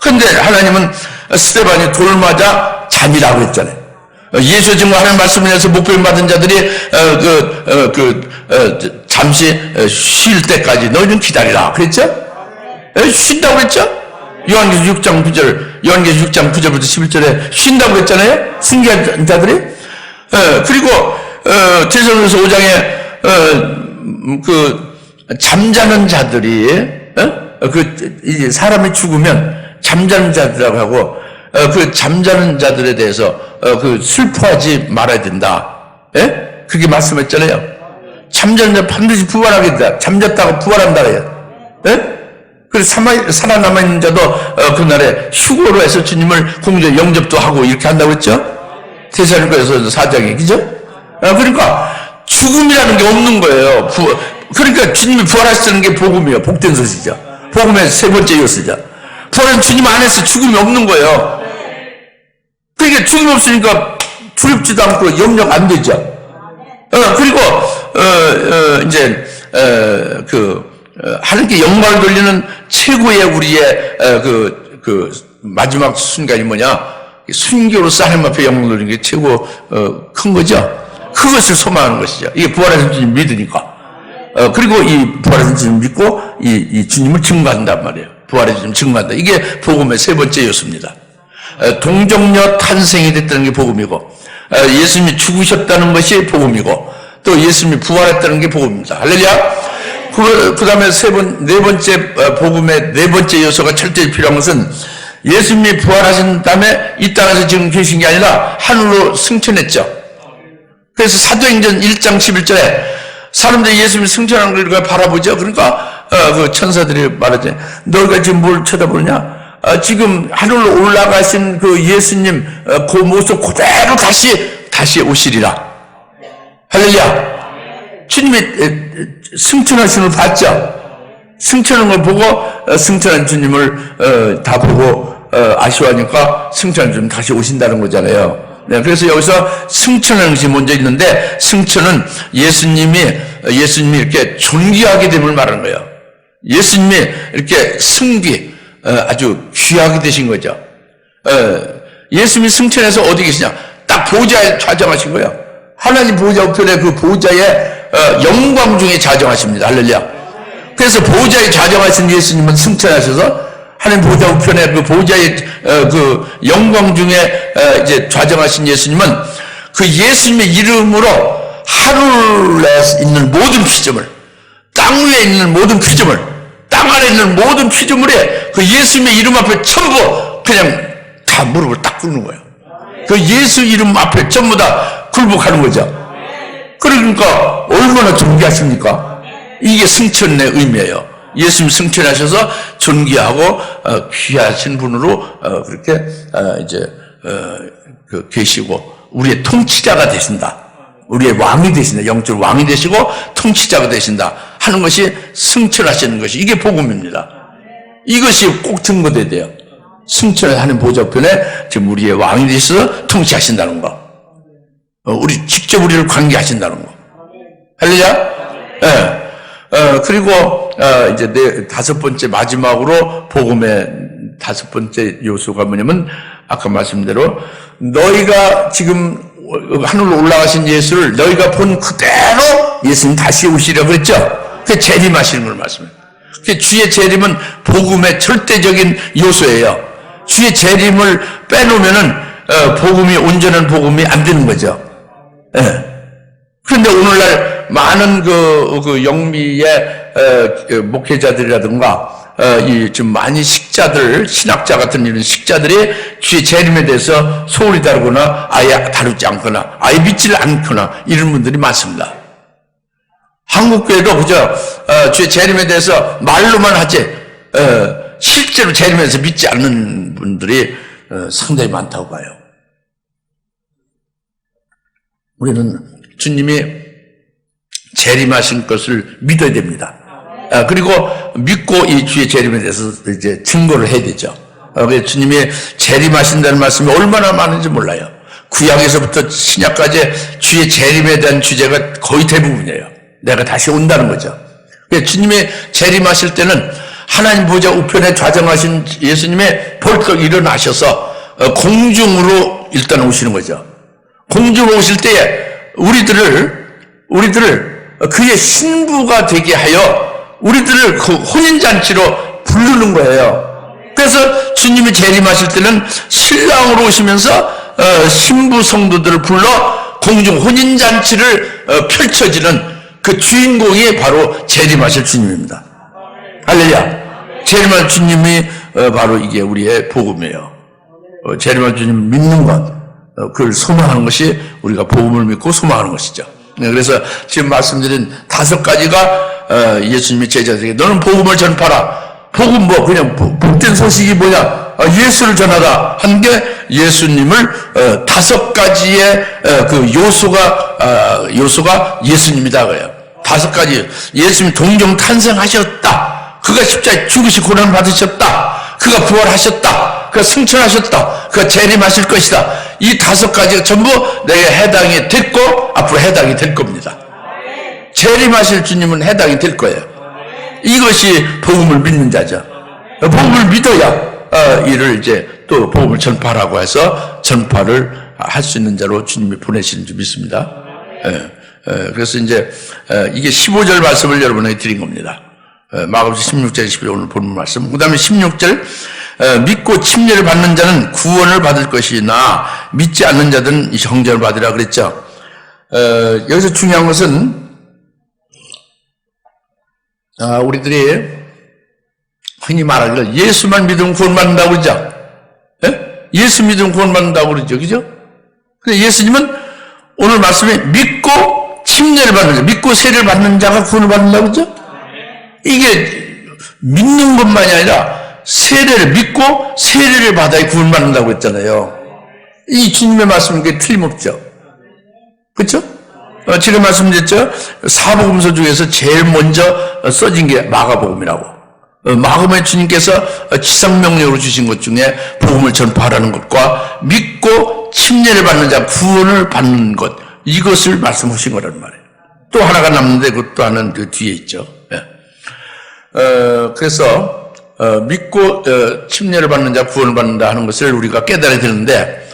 그런데 하나님은 스데반이 돌 맞아 잠이라고 했잖아요. 예수 증거 하나님 말씀을 해서 목배임 받은 자들이 잠시 쉴 때까지 너희는 기다리라 그랬죠? 쉰다고 그랬죠? 요한계시록 6장 9절, 요한계시록 6장 9절부터 11절에 쉰다고 그랬잖아요? 순교한 자들이. 그리고 데살로니가서 5장에 잠자는 자들이 이제 사람이 죽으면 잠자는 자들이라고 하고 그 잠자는 자들에 대해서 슬퍼하지 말아야 된다. 예? 그게 말씀했잖아요. 잠자는 자 반드시 부활하겠다. 잠잤다가 부활한다. 예? 그래서 살아남아있는 자도 그날에 휴거로 해서 주님을 공중에 영접도 하고 이렇게 한다고 했죠? 데살로니가서 4장에, 그죠? 그러니까 죽음이라는 게 없는 거예요. 그러니까 주님이 부활하시는 게 복음이에요. 복된 소식이죠. 복음의 세 번째 요소죠. 부활한 주님 안에서 죽음이 없는 거예요. 그러니까 죽음이 없으니까 두렵지도 않고 염려가 안 되죠. 그리고 하나님께 영광을 돌리는 최고의 우리의 마지막 순간이 뭐냐? 순교로서 하나님 앞에 영광을 돌리는 게 최고 큰 거죠. 그것을 소망하는 것이죠. 이게 부활하신 주님 믿으니까. 그리고 이 부활하신 주님 믿고 이 주님을 증거한단 말이에요. 부활의 주님 증거한다. 이게 복음의 세 번째 요소입니다. 동정녀 탄생이 됐다는 게 복음이고, 예수님이 죽으셨다는 것이 복음이고, 또 예수님이 부활했다는 게 복음입니다. 할렐루야. 그 다음에 네 번째 복음의 네 번째 요소가 철저히 필요한 것은 예수님이 부활하신 다음에 이 땅에서 지금 계신 게 아니라 하늘로 승천했죠. 그래서 사도행전 1장 11절에 사람들이 예수님이 승천하는 걸 바라보죠. 그러니까 그 천사들이 말하죠. 너희가 지금 뭘 쳐다보느냐? 지금 하늘로 올라가신 그 예수님 그 모습 그대로 다시 오시리라. 할렐루야. 주님이 승천하신 걸 봤죠. 승천한 걸 보고 승천한 주님을 다 보고 아쉬워하니까 승천한 주님 다시 오신다는 거잖아요. 네, 그래서 여기서 승천하는 것이 먼저 있는데, 승천은 예수님이 이렇게 존귀하게 됨을 말하는 거예요. 예수님이 이렇게 아주 귀하게 되신 거죠. 예수님이 승천해서 어디 계시냐? 딱 보좌에 좌정하신 거예요. 하나님 보좌 우편에 그 보좌에 영광 중에 좌정하십니다. 할렐루야. 그래서 보좌에 좌정하신 예수님은 승천하셔서 하나님 보좌 우편에 그 보좌의 그 영광 중에 이제 좌정하신 예수님은 그 예수님의 이름으로 하늘에 있는 모든 피조물, 땅 위에 있는 모든 피조물, 땅 아래 있는 모든 피조물에 그 예수님의 이름 앞에 전부 그냥 다 무릎을 딱 꿇는 거예요. 그 예수 이름 앞에 전부 다 굴복하는 거죠. 그러니까 얼마나 존귀하십니까? 이게 승천의 의미예요. 예수님 승천하셔서 존귀하고 귀하신 분으로 그렇게 계시고 우리의 통치자가 되신다. 우리의 왕이 되신다. 영적 왕이 되시고 통치자가 되신다 하는 것이 승천하시는 것이 이게 복음입니다. 이것이 꼭 증거돼야 돼요. 승천하는 보좌편에 지금 우리의 왕이 되셔서 통치하신다는 거. 우리 직접 우리를 관계하신다는 거. 할렐루야? 예. 그리고 이제 다섯 번째 마지막으로 복음의 다섯 번째 요소가 뭐냐면 아까 말씀대로 너희가 지금 하늘로 올라가신 예수를 너희가 본 그대로 예수님 다시 오시려고 그랬죠. 그게 재림하시는 걸 말씀해요. 주의 재림은 복음의 절대적인 요소예요. 주의 재림을 빼놓으면은 복음이 온전한 복음이 안 되는 거죠. 예. 그런데 오늘날 많은 그 영미의 목회자들이라든가 좀 많이 식자들, 신학자 같은 이런 식자들이 주의 재림에 대해서 소홀히 다루거나 아예 다루지 않거나 아예 믿지를 않거나 이런 분들이 많습니다. 한국교회도 그저 주의 재림에 대해서 말로만 하지 실제로 재림에 대해서 믿지 않는 분들이 상당히 많다고 봐요. 우리는 주님이 재림하신 것을 믿어야 됩니다. 그리고 믿고 이 주의 재림에 대해서 이제 증거를 해야 되죠. 그래서 주님이 재림하신다는 말씀이 얼마나 많은지 몰라요. 구약에서부터 신약까지 주의 재림에 대한 주제가 거의 대부분이에요. 내가 다시 온다는 거죠. 그래서 주님이 재림하실 때는 하나님 보좌 우편에 좌정하신 예수님이 벌떡 일어나셔서 공중으로 일단 오시는 거죠. 공중으로 오실 때에 우리들을 그의 신부가 되게 하여 우리들을 그 혼인잔치로 부르는 거예요. 그래서 주님이 재림하실 때는 신랑으로 오시면서 신부 성도들을 불러 공중 혼인잔치를 펼쳐지는 그 주인공이 바로 재림하실 주님입니다. 할렐루야. 재림할 주님이 바로 이게 우리의 복음이에요. 재림할 주님 믿는 것, 그걸 소망하는 것이 우리가 복음을 믿고 소망하는 것이죠. 그래서 지금 말씀드린 다섯 가지가 예수님이 제자들에게 너는 복음을 전파라. 복음 그냥 복된 소식이 뭐냐? 예수를 전하라 한 게 예수님을 다섯 가지의 그 요소가 예수님이다 그래요. 다섯 가지. 예수님이 동정 탄생하셨다. 그가 십자가에 죽으시고 고난을 받으셨다. 그가 부활하셨다. 그가 승천하셨다. 그가 재림하실 것이다. 이 다섯 가지가 전부 내게 해당이 됐고 앞으로 해당이 될 겁니다. 재림하실 주님은 해당이 될 거예요. 이것이 복음을 믿는 자죠. 복음을 믿어야 이를 이제 또 복음을 전파라고 해서 전파를 할 수 있는 자로 주님이 보내시는 줄 믿습니다. 그래서 이제 이게 15절 말씀을 여러분에게 드린 겁니다. 마가복음 16절 12절 오늘 본문 말씀. 그 다음에 16절 믿고 침례를 받는 자는 구원을 받을 것이나 믿지 않는 자들은 형벌을 받으라 그랬죠. 여기서 중요한 것은 우리들이 흔히 말하기를 예수만 믿으면 구원받는다고 그러죠. 예수 믿으면 구원받는다고 그러죠. 그죠? 근데 예수님은 오늘 말씀에 믿고 침례를 받는 자, 믿고 세례를 받는 자가 구원을 받는다고 그러죠. 이게 믿는 것만이 아니라 세례를 믿고 세례를 받아야 구원받는다고 했잖아요. 이 주님의 말씀은 그게 틀림없죠. 그렇죠? 제가 말씀드렸죠. 사복음서 중에서 제일 먼저 써진 게 마가복음이라고. 마가복음에 주님께서 지상명령으로 주신 것 중에 복음을 전파하라는 것과 믿고 침례를 받는 자 구원을 받는 것, 이것을 말씀하신 거란 말이에요. 또 하나가 남는데 그것도 하나는 그 뒤에 있죠. 그래서 믿고 침례를 받는 자 구원을 받는다 하는 것을 우리가 깨달아야 되는데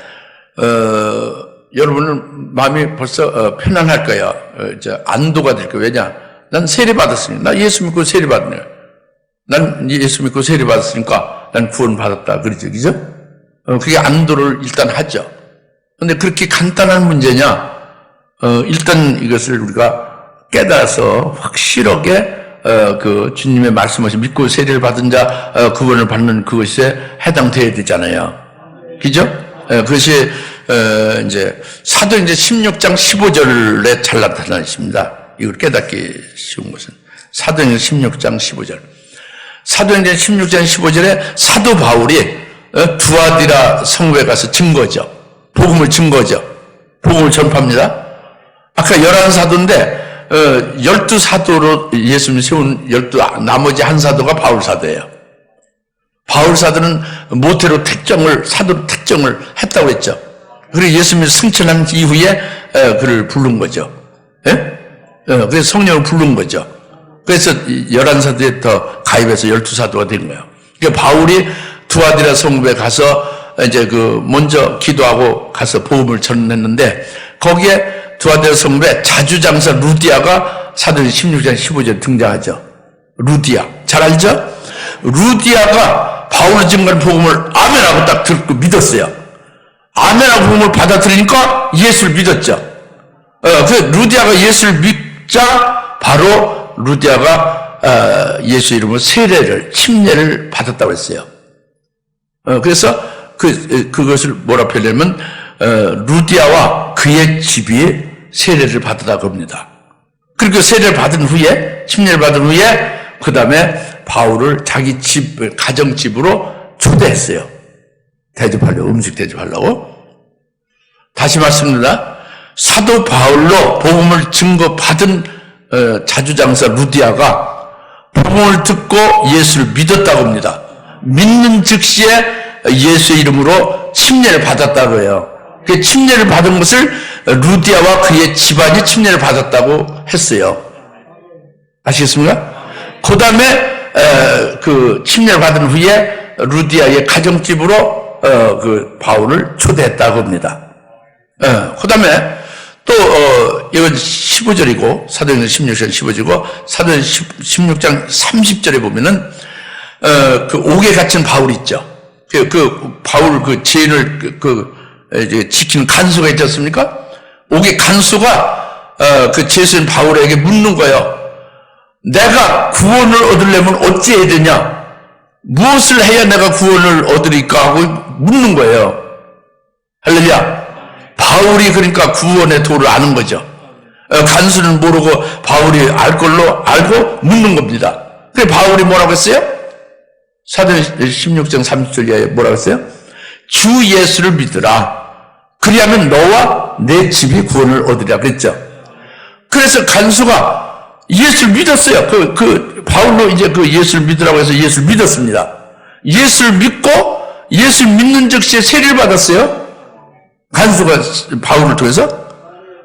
여러분은 마음이 벌써 편안할 거예요. 안도가 될 거예요. 왜냐? 난 세례 받았으니까. 나 예수 믿고 세례 받네. 난 예수 믿고 세례 받았으니까 난 구원 받았다. 그러죠. 그죠? 그게 안도를 일단 하죠. 근데 그렇게 간단한 문제냐? 일단 이것을 우리가 깨달아서 확실하게 그 주님의 말씀하신 믿고 세례를 받은 자 구원을 받는 그것에 해당되어야 되잖아요. 그죠? 그것이 이제 사도행전 16장 15절에 잘 나타나 있습니다. 이걸 깨닫기 쉬운 것은 사도행전 16장 15절. 사도행전 16장 15절에 사도 바울이 두아디라 성읍에 가서 증거죠. 복음을 증거죠. 복음을 전파합니다. 아까 11사도인데 12사도로 예수님이 세운 나머지 한 사도가 바울 사도예요. 바울 사도는 모태로 사도로 택정을 했다고 했죠. 그리고 예수님이 승천한 이후에 그를 부른 거죠. 예? 그래서 성령을 부른 거죠. 그래서 11사도에 가입해서 12사도가 된 거예요. 그러니까 바울이 두아디라 성읍에 가서 이제 먼저 기도하고 가서 복음을 전했는데, 거기에 두아디라 성읍에 자주장사 루디아가 사도행 16장 15절에 등장하죠. 루디아. 잘 알죠? 루디아가 바울의 증거한 복음을 아멘하고 딱 듣고 믿었어요. 아멘하고 복음을 받아들이니까 예수를 믿었죠. 그래서 루디아가 예수를 믿자 바로 루디아가 예수 이름으로 침례를 받았다고 했어요. 그래서 그것을 뭐라 표현하면 루디아와 그의 집이 세례를 받았다고 합니다. 그리고 세례를 받은 후에, 침례를 받은 후에 그 다음에 바울을 자기 가정집으로 초대했어요. 대접하려고, 음식 대접하려고. 다시 말씀드립니다. 사도 바울로 복음을 증거받은 자주장사 루디아가 복음을 듣고 예수를 믿었다고 합니다. 믿는 즉시에 예수의 이름으로 침례를 받았다고 해요. 그 침례를 받은 것을 루디아와 그의 집안이 침례를 받았다고 했어요. 아시겠습니까? 그 다음에 그 침례를 받은 후에 루디아의 가정집으로 바울을 초대했다고 합니다. 그 다음에 또 이건 15절이고 사도행전 16장 15절이고 사도행전 16장 30절에 보면은 그 옥에 갇힌 바울 있죠. 바울 죄인을 이제 지키는 간수가 있지 않습니까? 옥의 간수가 그 죄수인 바울에게 묻는 거예요. 내가 구원을 얻으려면 어찌해야 되냐? 무엇을 해야 내가 구원을 얻으리까? 하고 묻는 거예요. 할렐루야. 바울이 그러니까 구원의 도를 아는 거죠. 간수는 모르고 바울이 알 걸로 알고 묻는 겁니다. 그래 바울이 뭐라고 했어요? 사도행전 16장 30절에 뭐라고 했어요? 주 예수를 믿으라. 그리하면 너와 내 집이 구원을 얻으리라 그랬죠. 그래서 간수가 예수를 믿었어요. 바울로 이제 예수를 믿으라고 해서 예수를 믿었습니다. 예수를 믿고 예수를 믿는 즉시에 세례를 받았어요. 간수가 바울을 통해서.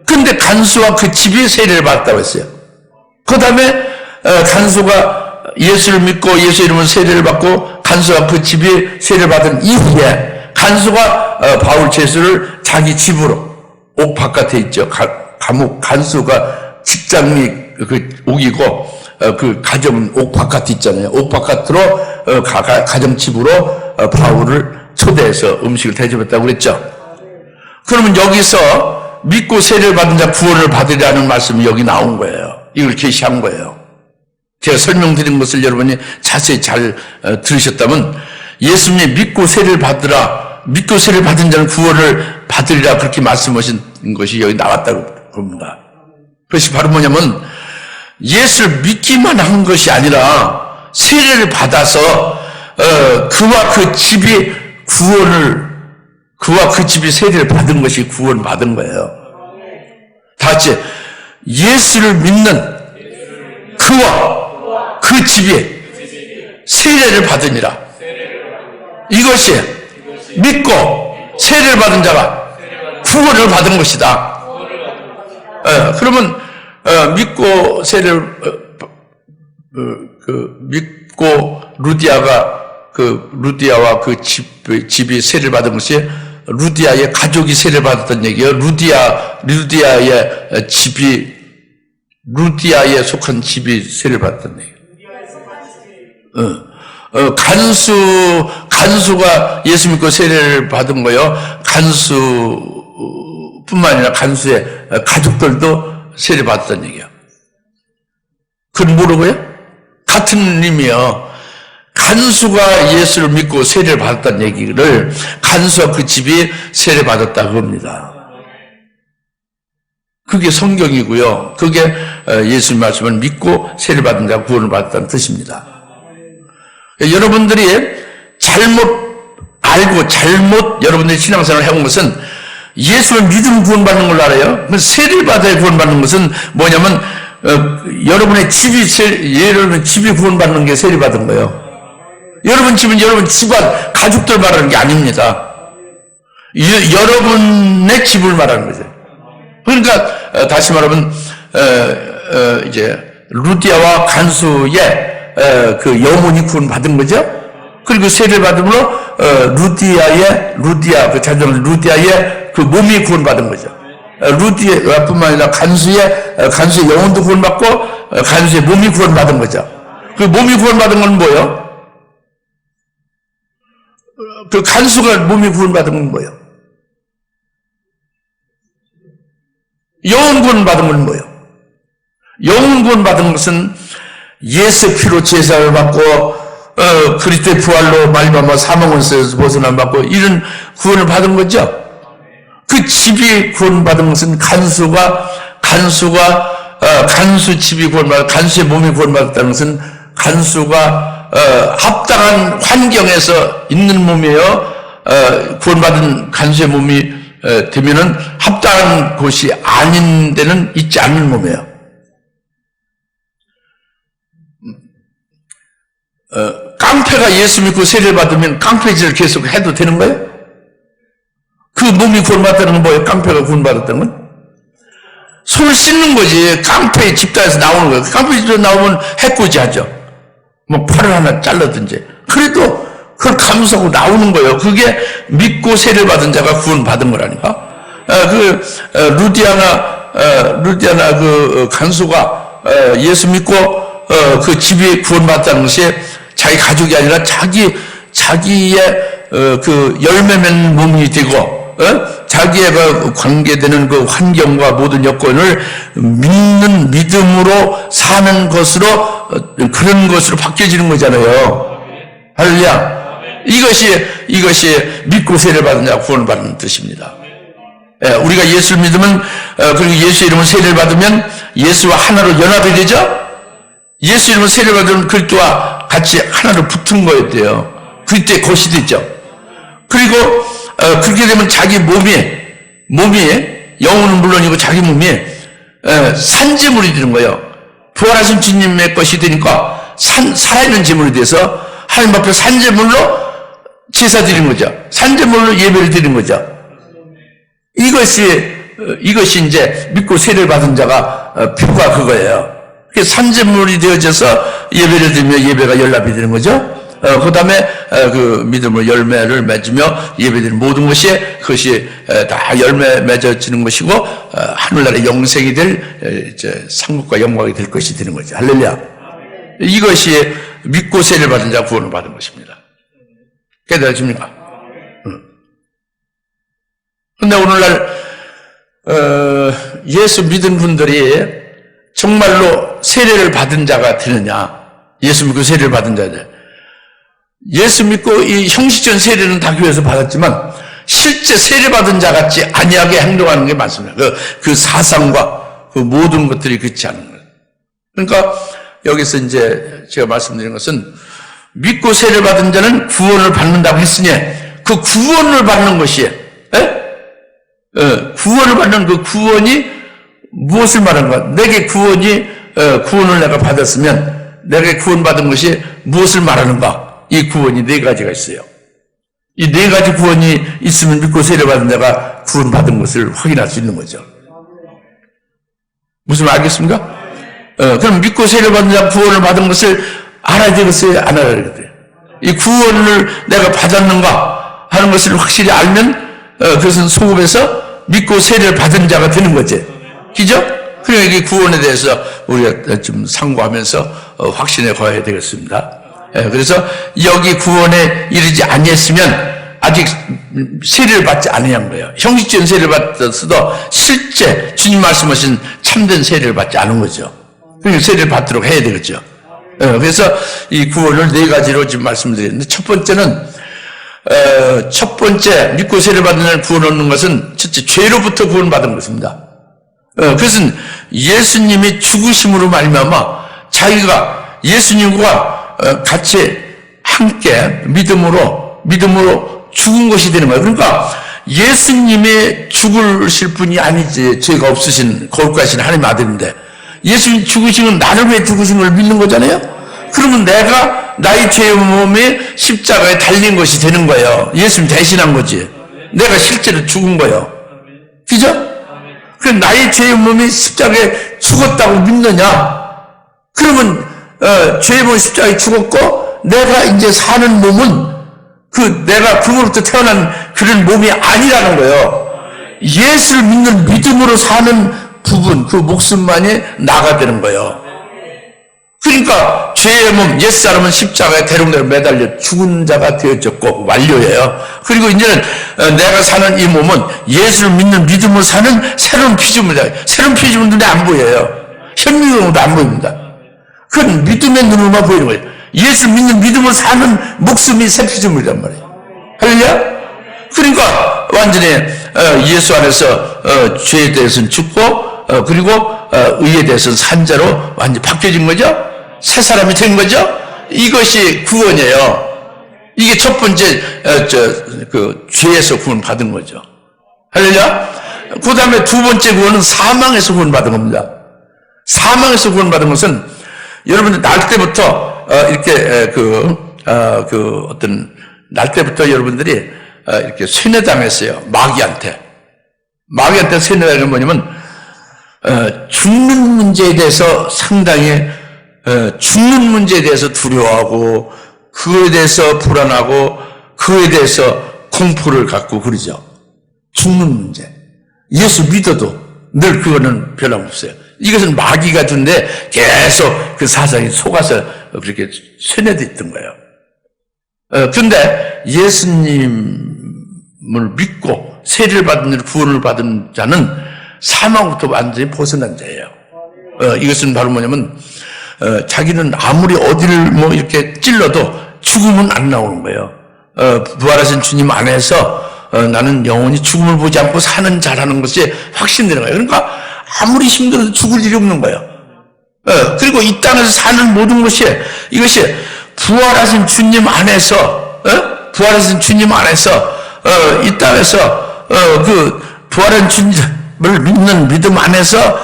근데 간수와 그 집이 세례를 받았다고 했어요. 그 다음에 간수가 예수를 믿고 예수 이름으로 세례를 받고 간수와 그 집이 세례를 받은 이후에 간수가 바울 죄수를 자기 집으로, 옥 바깥에 있죠. 감옥 간수가 직장이 옥이고 그 가정은 옥 바깥에 있잖아요. 옥 바깥으로 가정집으로 바울을 초대해서 음식을 대접했다고 그랬죠. 그러면 여기서 믿고 세례를 받은 자 구원을 받으리라는 말씀이 여기 나온 거예요. 이걸 계시한 거예요. 제가 설명드린 것을 여러분이 자세히 잘 들으셨다면 예수님이 믿고 세례를 받으라, 믿고 세례를 받은 자는 구원을 받으리라 그렇게 말씀하신 것이 여기 나왔다고 봅니다. 그것이 바로 뭐냐면 예수를 믿기만 한 것이 아니라 세례를 받아서 그와 그 집이 세례를 받은 것이 구원을 받은 거예요. 다 같이 예수를 믿는 그와 그 집이 세례를 받으니라. 이것이 믿고 세례를 받은 자가 구원을 받은 것이다. 그러면 믿고 세례를 믿고 루디아와 그 집이 세례를 받은 것이 루디아의 가족이 세례를 받았던 얘기예요. 루디아에 속한 집이 세례를 받았던 얘기예요. 간수가 예수 믿고 세례를 받은 거요. 간수뿐만 아니라 간수의 가족들도 세례 받았던 얘기예요. 그건 모르고요? 같은 의미요. 간수가 예수를 믿고 세례를 받았다는 얘기를 간수와 그 집이 세례 받았다고 합니다. 그게 성경이고요. 그게 예수님 말씀을 믿고 세례 받은 자 구원을 받았다는 뜻입니다. 여러분들이 여러분들이 신앙생활을 해온 것은 예수를 믿으면 구원받는 걸로 알아요. 세례를 받아야 구원받는 것은 뭐냐면 여러분의 집이 구원받는 게 세례받은 거예요. 여러분 집은 여러분 집안 가족들 말하는 게 아닙니다. 여러분의 집을 말하는 거죠. 그러니까 다시 말하면 이제 루디아와 간수의 그 영혼이 구원받은 거죠. 그리고 세례를 받음으로 루디아의 그 몸이 구원받은 거죠. 루디아뿐만 아니라 간수의 영혼도 구원받고 간수의 몸이 구원받은 거죠. 그 몸이 구원받은 건 뭐예요? 그 간수가 몸이 구원받은 건 뭐예요? 영혼 구원받은 건 뭐예요? 영혼 구원받은 것은 예수 피로 제사를 받고 그리스도의 부활로 말미암아 사망원에서 벗어남 받고 이런 구원을 받은 거죠. 그 집이 구원받은 것은 간수 집이 구원받았다. 간수의 몸이 구원받았다는 것은 간수가 합당한 환경에서 있는 몸이에요. 구원받은 간수의 몸이 되면은 합당한 곳이 아닌 데는 있지 않는 몸이에요. 깡패가 예수 믿고 세례를 받으면 깡패질을 계속 해도 되는 거예요? 그 몸이 구원받았다는 건 뭐예요? 깡패가 구원받았다는 건? 손을 씻는 거지. 깡패의 집단에서 나오는 거예요. 깡패 집단에서 나오면 해코지 하죠. 뭐 팔을 하나 잘라든지. 그래도 그걸 감수하고 나오는 거예요. 그게 믿고 세례를 받은 자가 구원받은 거라니까. 루디아나 그 간수가 예수 믿고 그 집이 구원받았다는 것이 자기 가족이 아니라 자기의 그 열매 맺는 몸이 되고 자기의 그 관계되는 그 환경과 모든 여건을 믿는 믿음으로 사는 것으로 그런 것으로 바뀌어지는 거잖아요. 할렐루야. 이것이 믿고 세례를 받은 자 구원을 받는 뜻입니다. 우리가 예수를 믿으면 그리고 예수 이름으로 세례를 받으면 예수와 하나로 연합이 되죠. 예수 이름으로 세례를 받으면 그리스도와 같이 하나로 붙은 거였대요. 그때 것이 되죠. 그리고 그렇게 되면 자기 몸이 영혼은 물론이고 자기 몸이 산제물이 되는 거예요. 부활하신 주님의 것이 되니까 살아있는 제물이 돼서 하나님 앞에 산제물로 제사 드리는 거죠. 산제물로 예배를 드리는 거죠. 이것이 이제 믿고 세례를 받은 자가 표가 그거예요. 산제물이 되어져서 예배를 드리며 예배가 연락이 되는 거죠. 그 다음에 그 믿음으로 열매를 맺으며 예배드리는 모든 그것이 다 열매 맺어지는 것이고 하늘나라의 영생이 될 상급과 영광이 될 것이 되는 거죠. 할렐루야. 이것이 믿고 세례를 받은 자 구원을 받은 것입니다. 깨달아집니까? 근데 오늘날 예수 믿은 분들이 정말로 세례를 받은 자가 되느냐? 예수 믿고 세례를 받은 자들. 예수 믿고 이 형식적인 세례는 다 교회에서 받았지만 실제 세례 받은 자 같이 아니하게 행동하는 게 많습니다. 그 사상과 그 모든 것들이 그렇지 않은 거예요. 그러니까 여기서 이제 제가 말씀드린 것은 믿고 세례 받은 자는 구원을 받는다고 했으니 그 구원을 받는 것이 구원을 받는 그 구원이 무엇을 말하는가? 내게 구원을 내가 받았으면 내게 구원받은 것이 무엇을 말하는가? 이 구원이 네 가지가 있어요. 이 네 가지 구원이 있으면 믿고 세례받은 자가 구원받은 것을 확인할 수 있는 거죠. 무슨 말 알겠습니까? 그럼 믿고 세례받은 자가 구원을 받은 것을 알아야 되겠어요? 안 알아야 되겠어요? 이 구원을 내가 받았는가 하는 것을 확실히 알면 그것은 소급해서 믿고 세례를 받은 자가 되는 거지. 그죠? 그러니까 이 구원에 대해서 우리가 좀 상고하면서 확신에 거해야 되겠습니다. 그래서 여기 구원에 이르지 아니했으면 아직 세례를 받지 아니한 거예요. 형식적인 세례를 받았어도 실제 주님 말씀하신 참된 세례를 받지 않은 거죠. 그러니까 세례를 받도록 해야 되겠죠. 그래서 이 구원을 네 가지로 지금 말씀드렸는데 첫 번째 믿고 세례를 받는 구원 얻는 것은 첫째 죄로부터 구원받은 것입니다. 그것은 예수님이 죽으심으로 말미암아 자기가 예수님과 같이 함께 믿음으로 죽은 것이 되는 거예요. 그러니까 예수님이 죽으실 분이 아니지 죄가 없으신 거룩하신 하나님의 아들인데 예수님 죽으신 건 나를 위해 죽으신 걸 믿는 거잖아요. 그러면 내가 나의 죄의 몸에 십자가에 달린 것이 되는 거예요. 예수님 대신한 거지. 내가 실제로 죽은 거예요. 그죠? 그 나의 죄의 몸이 십자가에 죽었다고 믿느냐? 그러면 죄의 몸이 십자가에 죽었고 내가 이제 사는 몸은 내가 그로부터 태어난 그런 몸이 아니라는 거예요. 예수를 믿는 믿음으로 사는 부분, 그 목숨만이 나가 되는 거예요. 그러니까 죄의 몸, 옛사람은 십자가에 대롱대롱 매달려 죽은 자가 되어졌고 완료예요. 그리고 이제는 내가 사는 이 몸은 예수를 믿는 믿음으로 사는 새로운 피조물이다. 새로운 피조물 눈에 안 보여요. 현미경으로도 안 보입니다. 그건 믿음의 눈으로만 보이는 거예요. 예수를 믿는 믿음으로 사는 목숨이 새 피조물이란 말이에요. 할렐루야? 그러니까 완전히 예수 안에서 죄에 대해서는 죽고 그리고 의에 대해서는 산자로 완전히 바뀌어진 거죠. 새 사람이 된 거죠. 이것이 구원이에요. 이게 첫 번째 죄에서 구원 받은 거죠. 할렐루야? 그 다음에 두 번째 구원은 사망에서 구원 받은 겁니다. 사망에서 구원 받은 것은 여러분들 날 때부터 이렇게 어떤 날 때부터 여러분들이 이렇게 세뇌당했어요. 마귀한테 세뇌당한 건 뭐냐면 죽는 문제에 대해서 상당히 죽는 문제에 대해서 두려워하고 그거에 대해서 불안하고 그거에 대해서 공포를 갖고 그러죠. 죽는 문제. 예수 믿어도 늘 그거는 별로 없어요. 이것은 마귀가 준데 계속 그 사상이 속아서 그렇게 세뇌되어 있던 거예요. 그런데 예수님을 믿고 세례를 받은 구원을 받은 자는 사망부터 완전히 벗어난 자예요. 이것은 바로 뭐냐면 자기는 아무리 어디를 뭐 이렇게 찔러도 죽음은 안 나오는 거예요. 부활하신 주님 안에서 나는 영원히 죽음을 보지 않고 사는 자라는 것이 확신되는 거예요. 그러니까 아무리 힘들어도 죽을 일이 없는 거예요. 그리고 이 땅에서 사는 모든 것이 이것이 부활하신 주님 안에서 부활하신 주님 안에서 이 땅에서 그 부활한 주님을 믿는 믿음 안에서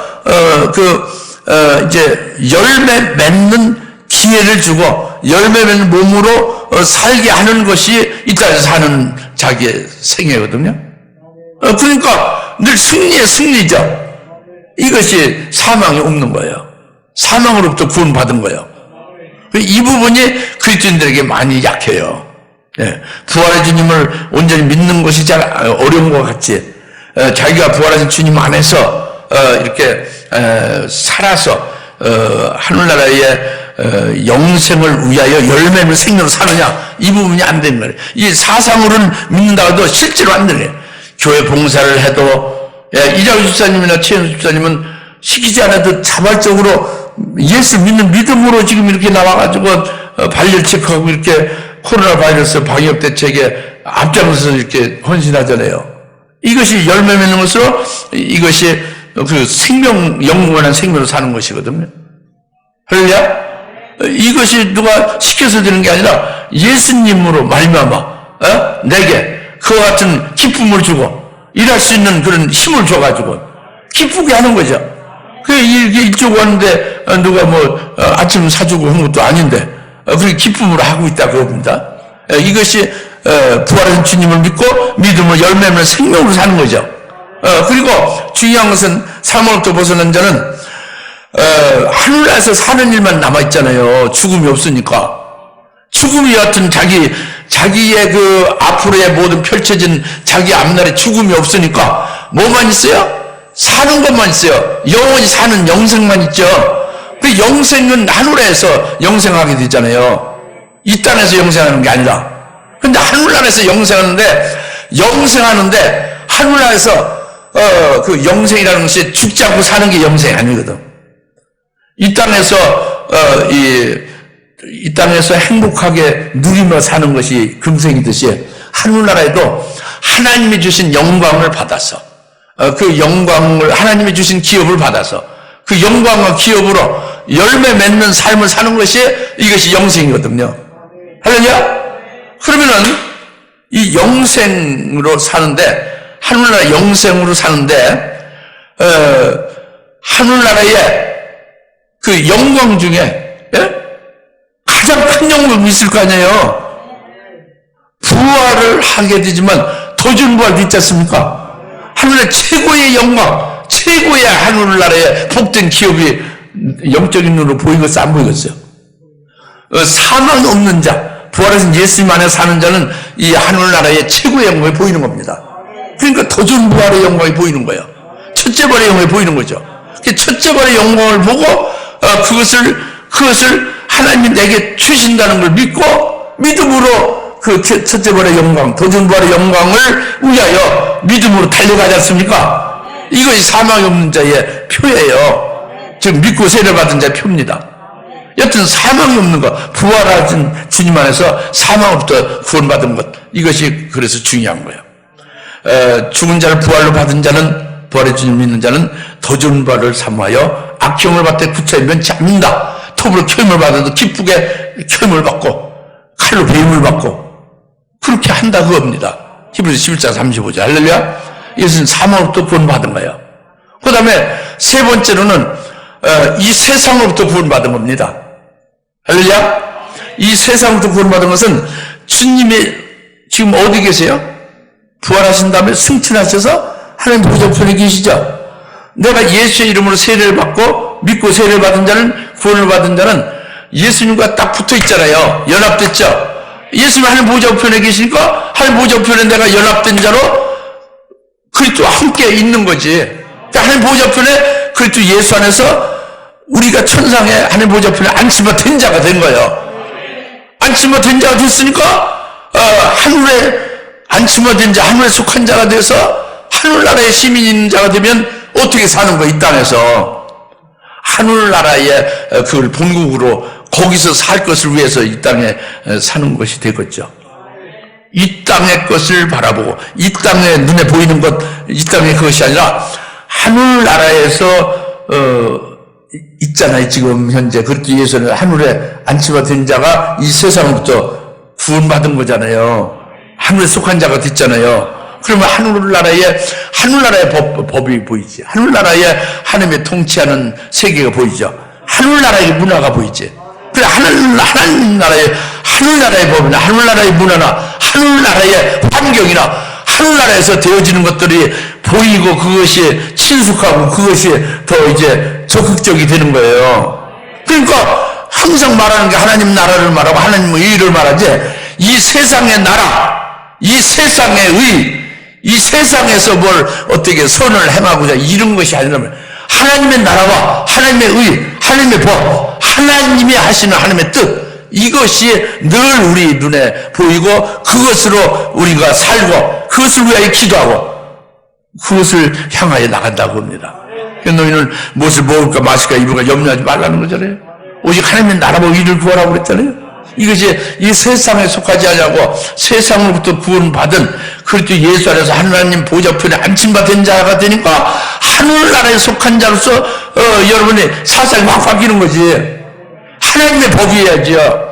이제 열매 맺는 기회를 주고 열매 맺는 몸으로 살게 하는 것이 이 땅에서 사는 자기의 생애거든요. 그러니까 늘 승리의 승리죠. 이것이 사망이 없는 거예요. 사망으로부터 구원받은 거예요. 이 부분이 그리스도인들에게 많이 약해요. 부활의 주님을 온전히 믿는 것이 잘 어려운 것 같지. 자기가 부활하신 주님 안에서 이렇게 살아서 하늘나라의 영생을 위하여 열매를 생명으로 사느냐, 이 부분이 안 되는 거예요. 이 사상으로는 믿는다고 해도 실제로 안 되는 거예요. 교회 봉사를 해도 이장우 집사님이나 최현수 집사님은 시키지 않아도 자발적으로 예수 믿는 믿음으로 지금 이렇게 나와가지고 발열 체크하고 이렇게 코로나 바이러스 방역 대책에 앞장서서 이렇게 헌신하잖아요. 이것이 열매 맺는 것으로 이것이 그 생명, 영원한 생명으로 사는 것이거든요. 할렐루야? 이것이 누가 시켜서 되는 게 아니라 예수님으로 말미암아 내게 그와 같은 기쁨을 주고 일할 수 있는 그런 힘을 줘가지고 기쁘게 하는 거죠. 이게 일찍 왔는데 누가 뭐 아침 사주고 한 것도 아닌데 그렇게 기쁨으로 하고 있다 그럽니다. 이것이 부활하신 주님을 믿고 믿음을 열매면 생명으로 사는 거죠. 그리고 중요한 것은 사망으로부터 벗어난 자는 하늘나라에서 사는 일만 남아있잖아요. 죽음이 없으니까. 죽음이 여하튼 자기의 그 앞으로의 모든 펼쳐진 자기 앞날에 죽음이 없으니까 뭐만 있어요? 사는 것만 있어요. 영원히 사는 영생만 있죠. 그 영생은 하늘에서 영생하게 되잖아요. 이 땅에서 영생하는 게 아니라. 근데 하늘나라에서 영생하는데 하늘나라에서 그 영생이라는 것이 죽지 않고 사는 게 영생이 아니거든. 이 땅에서 이 땅에서 행복하게 누리며 사는 것이 금생이듯이 하늘나라에도 하나님이 주신 영광을 받아서 그 영광을 하나님이 주신 기업을 받아서 그 영광과 기업으로 열매 맺는 삶을 사는 것이 이것이 영생이거든요. 할렐루야? 그러면은 이 영생으로 사는데 하늘나라 영생으로 사는데 하늘나라의 그 영광 중에 가장 큰 영광이 있을 거 아니에요. 부활을 하게 되지만 더 좋은 부활도 있지 않습니까? 하늘의 최고의 영광, 최고의 하늘나라의 복된 기업이 영적인 눈으로 보이겠어, 안 보이겠어요? 사망이 없는 자, 부활하신 예수님 안에 사는 자는 이 하늘나라의 최고의 영광이 보이는 겁니다. 그러니까 더 좋은 부활의 영광이 보이는 거예요. 첫째 부활의 영광이 보이는 거죠. 첫째 부활의 영광을 보고 그것을 하나님이 내게 주신다는 걸 믿고 믿음으로 그 첫째 부활의 영광, 더 좋은 부활의 영광을 위하여 믿음으로 달려가지 않습니까? 이것이 사망이 없는 자의 표예요. 지금 믿고 세례 받은 자의 표입니다. 여튼 사망이 없는 것, 부활하신 주님 안에서 사망으로부터 구원받은 것, 이것이 그래서 중요한 거예요. 죽은 자를 부활로 받은 자는, 부활의 주님 믿는 자는 더 좋은 부활을 사모하여 악형을 받되 구차히 면치 않는다. 톱으로 켜임을 받아도 기쁘게 켜임을 받고 칼로 배임을 받고 그렇게 한다 그겁니다. 히브리서 11장 35절. 할렐루야. 이것은 사망으로부터 구원받은 거예요. 그 다음에 세 번째로는 이 세상으로부터 구원받은 겁니다. 할렐루야. 이 세상으로부터 구원받은 것은 주님이 지금 어디 계세요? 부활하신 다음에 승천하셔서 하나님 보좌편에 계시죠. 내가 예수의 이름으로 세례를 받고 믿고 세례를 받은 자는, 구원을 받은 자는 예수님과 딱 붙어 있잖아요. 연합됐죠. 예수님 하나님 보좌편에 계시니까 하나님 보좌편에 내가 연합된 자로 그리스도와 함께 있는 거지. 그러니까 하나님 보좌편에 그리스도 예수 안에서 우리가 천상에 하나님 보좌편에 안치마 된 자가 된 거예요. 안치마 된 자가 됐으니까 하늘에 안치마 된 자, 하늘에 속한 자가 돼서 하늘나라의 시민이 있는 자가 되면 어떻게 사는 거야? 이 땅에서 하늘나라의 그걸 본국으로 거기서 살 것을 위해서 이 땅에 사는 것이 되겠죠. 이 땅의 것을 바라보고 이 땅에 눈에 보이는 것, 이 땅의 그것이 아니라 하늘나라에서 있잖아요. 지금 현재 그렇게 예수는 하늘에 안치마 된 자가 이 세상부터 구원받은 거잖아요. 하늘에 속한 자가 됐잖아요. 그러면 하늘나라의 법이 보이지. 하늘나라의 하나님의 통치하는 세계가 보이죠. 하늘나라의 문화가 보이지. 그래, 하늘나라의 법이나 하늘나라의 문화나 하늘나라의 환경이나 하늘나라에서 되어지는 것들이 보이고 그것이 친숙하고 그것이 더 이제 적극적이 되는 거예요. 그러니까 항상 말하는 게 하나님 나라를 말하고 하나님의 의를 말하지, 이 세상의 나라, 이 세상의 의, 이 세상에서 뭘 어떻게 선을 행하고자 이런 것이 아니라 하나님의 나라와 하나님의 의, 하나님의 법, 하나님이 하시는 하나님의 뜻, 이것이 늘 우리 눈에 보이고 그것으로 우리가 살고 그것을 위하여 기도하고 그것을 향하여 나간다고 합니다. 너희는 무엇을 먹을까 마실까 입을까 염려하지 말라는 거잖아요. 오직 하나님의 나라와 의를 구하라고 그랬잖아요. 이것이 이 세상에 속하지 아니하고 세상으로부터 구원받은 그리스도 예수 안에서 하나님 보좌편에 안침받은 자가 되니까 하늘나라에 속한 자로서 여러분의 사상이 확 바뀌는 거지. 하나님의 법이어야죠.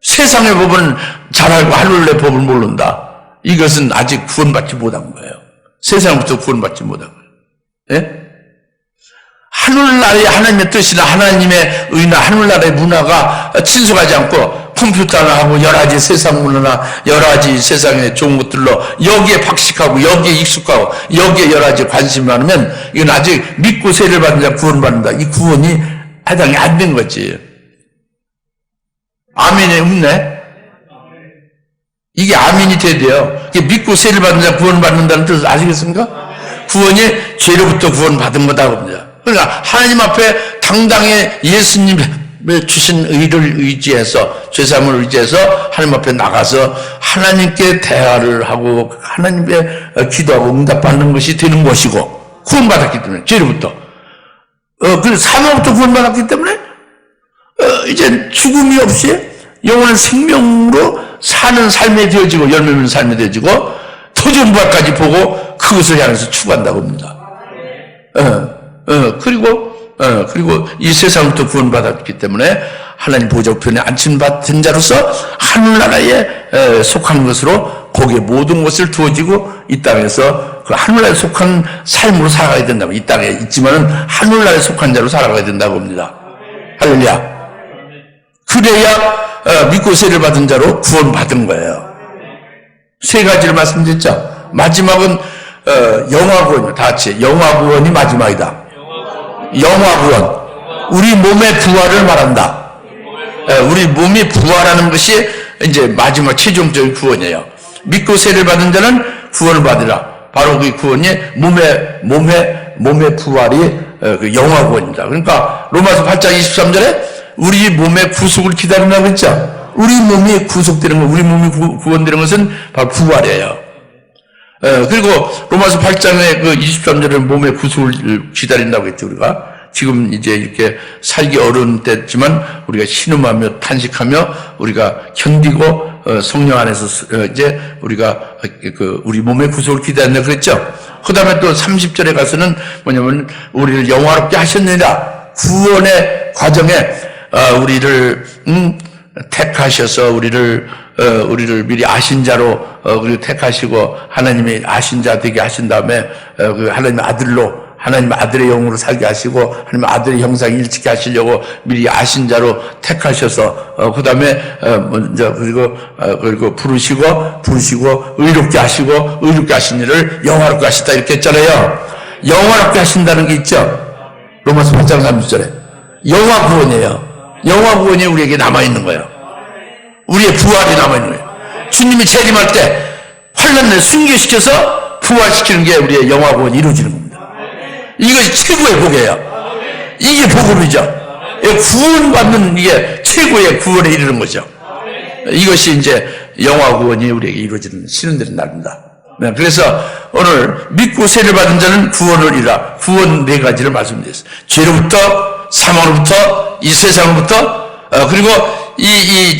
세상의 법은 잘 알고 하늘의 법을 모른다. 이것은 아직 구원받지 못한 거예요. 세상부터 구원받지 못한 거예요. 예? 하늘나라의 하나님의 뜻이나 하나님의 의나 하늘나라의 문화가 친숙하지 않고 컴퓨터나 하고 여러 가지 세상 문화나 여러 가지 세상의 좋은 것들로 여기에 박식하고 여기에 익숙하고 여기에 여러 가지 관심이 많으면 이건 아직 믿고 세례를 받는 자 구원받는다. 이 구원이 해당이 안 된 거지. 아멘이 없네. 이게 아멘이 돼야 돼요. 이게 믿고 세례를 받는 자 구원받는다는 뜻을 아시겠습니까? 구원이 죄로부터 구원받은 거다 봅니다. 그러니까 하나님 앞에 당당히 예수님의 주신 의를 의지해서 죄사함을 의지해서 하나님 앞에 나가서 하나님께 대화를 하고 하나님께 기도하고 응답받는 것이 되는 것이고 구원받았기 때문에 죄로부터 그래서 사망부터 구원받았기 때문에 이제 죽음이 없이 영원한 생명으로 사는 삶이 되어지고 열매 맺는 삶이 되어지고 더 좋은 부활까지 보고 그것을 향해서 추구한다고 합니다. 그리고 이 세상부터 구원받았기 때문에 하나님 보좌편에 안침받은 자로서 하늘나라에 속한 것으로 거기에 모든 것을 두어지고 이 땅에서 그 하늘나라에 속한 삶으로 살아가야 된다고. 이 땅에 있지만은 하늘나라에 속한 자로 살아가야 된다고 합니다. 할렐루야. 그래야 믿고 세례를 받은 자로 구원받은 거예요. 세 가지를 말씀드렸죠. 마지막은 영화구원, 다 같이 영화구원이 마지막이다. 영화구원, 우리 몸의 부활을 말한다. 우리 몸이 부활하는 것이 이제 마지막 최종적인 구원이에요. 믿고 세례를 받은 자는 구원을 받으라. 바로 그 구원이 몸의 부활이 그 영화구원입니다. 그러니까 로마서 8장 23절에 우리 몸의 구속을 기다린다고 했죠. 우리 몸이 구속되는 것, 우리 몸이 구원되는 것은 바로 부활이에요. 그리고 로마서 8장의 그 23절은 몸의 구속을 기다린다고 했죠. 우리가 지금 이제 이렇게 살기 어려운 때지만 우리가 신음하며 탄식하며 우리가 견디고 성령 안에서 이제 우리가 우리 몸의 구속을 기다린다 그랬죠. 그 다음에 또 30절에 가서는 뭐냐면 우리를 영화롭게 하셨느니라. 구원의 과정에 우리를 택하셔서 우리를 미리 아신 자로 그리고 택하시고 하나님이 아신 자 되게 하신 다음에 그 하나님의 아들로 하나님 아들의 영으로 살게 하시고 하나님 아들의 형상 일치게 하시려고 미리 아신 자로 택하셔서 그 다음에 먼저 그리고 부르시고 의롭게 하시고 의롭게 하신 일을 영화롭게 하시다 이렇게 했잖아요. 영화롭게 하신다는 게 있죠. 로마서 8장 30절에 영화 구원이에요. 영화 구원이 우리에게 남아있는 거예요. 우리의 부활이 남아있는 거예요. 주님이 재림할 때 환난을 순교시켜서 부활시키는 게 우리의 영화 구원이 이루어지는 겁니다. 이것이 최고의 복이에요. 이게 복음이죠. 구원받는 이게 최고의 구원에 이르는 거죠. 이것이 이제 영화 구원이 우리에게 이루어지는 신은되는 날입니다. 그래서 오늘 믿고 세례를 받은 자는 구원을 이루라. 구원 네 가지를 말씀드렸어요. 죄로부터, 사망으로부터, 이 세상으로부터, 그리고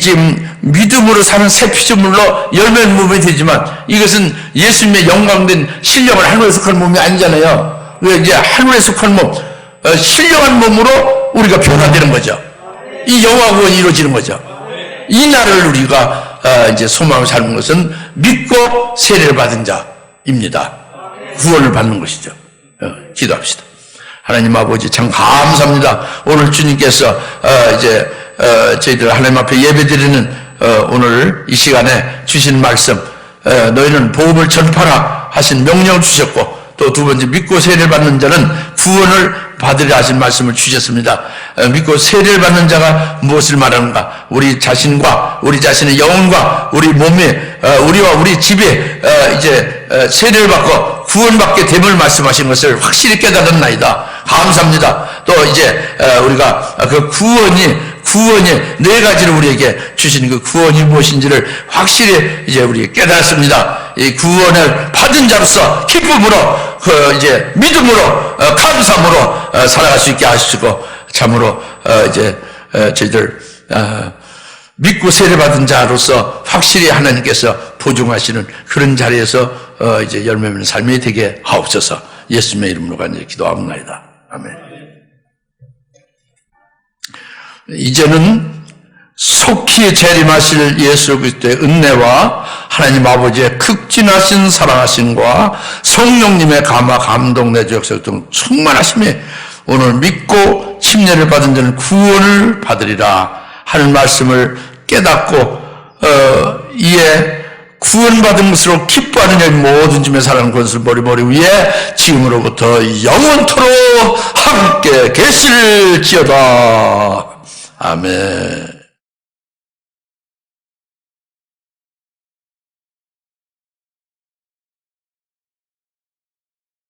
지금 믿음으로 사는 새 피조물로 열매를 몸이 되지만 이것은 예수님의 영광된 신령한 하늘에 속한 몸이 아니잖아요. 이제 하늘에 속한 몸, 신령한 몸으로 우리가 변화되는 거죠. 이 영화 구원이 이루어지는 거죠. 이 날을 우리가 이제 소망을 사는 것은 믿고 세례를 받은 자입니다. 구원을 받는 것이죠. 기도합시다. 하나님 아버지 참 감사합니다. 오늘 주님께서 이제 저희들 하나님 앞에 예배드리는 오늘 이 시간에 주신 말씀, 너희는 복음을 전파하라 하신 명령을 주셨고 또 두 번째 믿고 세례를 받는 자는 구원을 받으려 하신 말씀을 주셨습니다. 믿고 세례를 받는 자가 무엇을 말하는가? 우리 자신과 우리 자신의 영혼과 우리 몸에 우리와 우리 집에 이제 세례를 받고 구원받게 됨을 말씀하신 것을 확실히 깨달았나이다. 감사합니다. 또 이제 우리가 그 구원이 네 가지를 우리에게 주신 그 구원이 무엇인지를 확실히 이제 우리 깨달았습니다. 이 구원을 받은 자로서 기쁨으로 이제 믿음으로 감사함으로 살아갈 수 있게 하시고 참으로 이제 저희들 믿고 세례받은 자로서 확실히 하나님께서 보증하시는 그런 자리에서 이제 열매 맺는 삶이 되게 하옵소서. 예수님의 이름으로 간절히 기도합니다. 아멘. 이제는 속히 재림하실 예수 그리스도의 은혜와 하나님 아버지의 극진하신 사랑하심과 성령님의 감화 감동 내주 역사 등 충만하심이 오늘 믿고 침례를 받은 자는 구원을 받으리라 하는 말씀을 깨닫고 이에 구원받은 것으로 기뻐하는 여 모든 짐에 사랑하는 것을 머리 위에 지금으로부터 영원토록 함께 계실지어다. 아멘.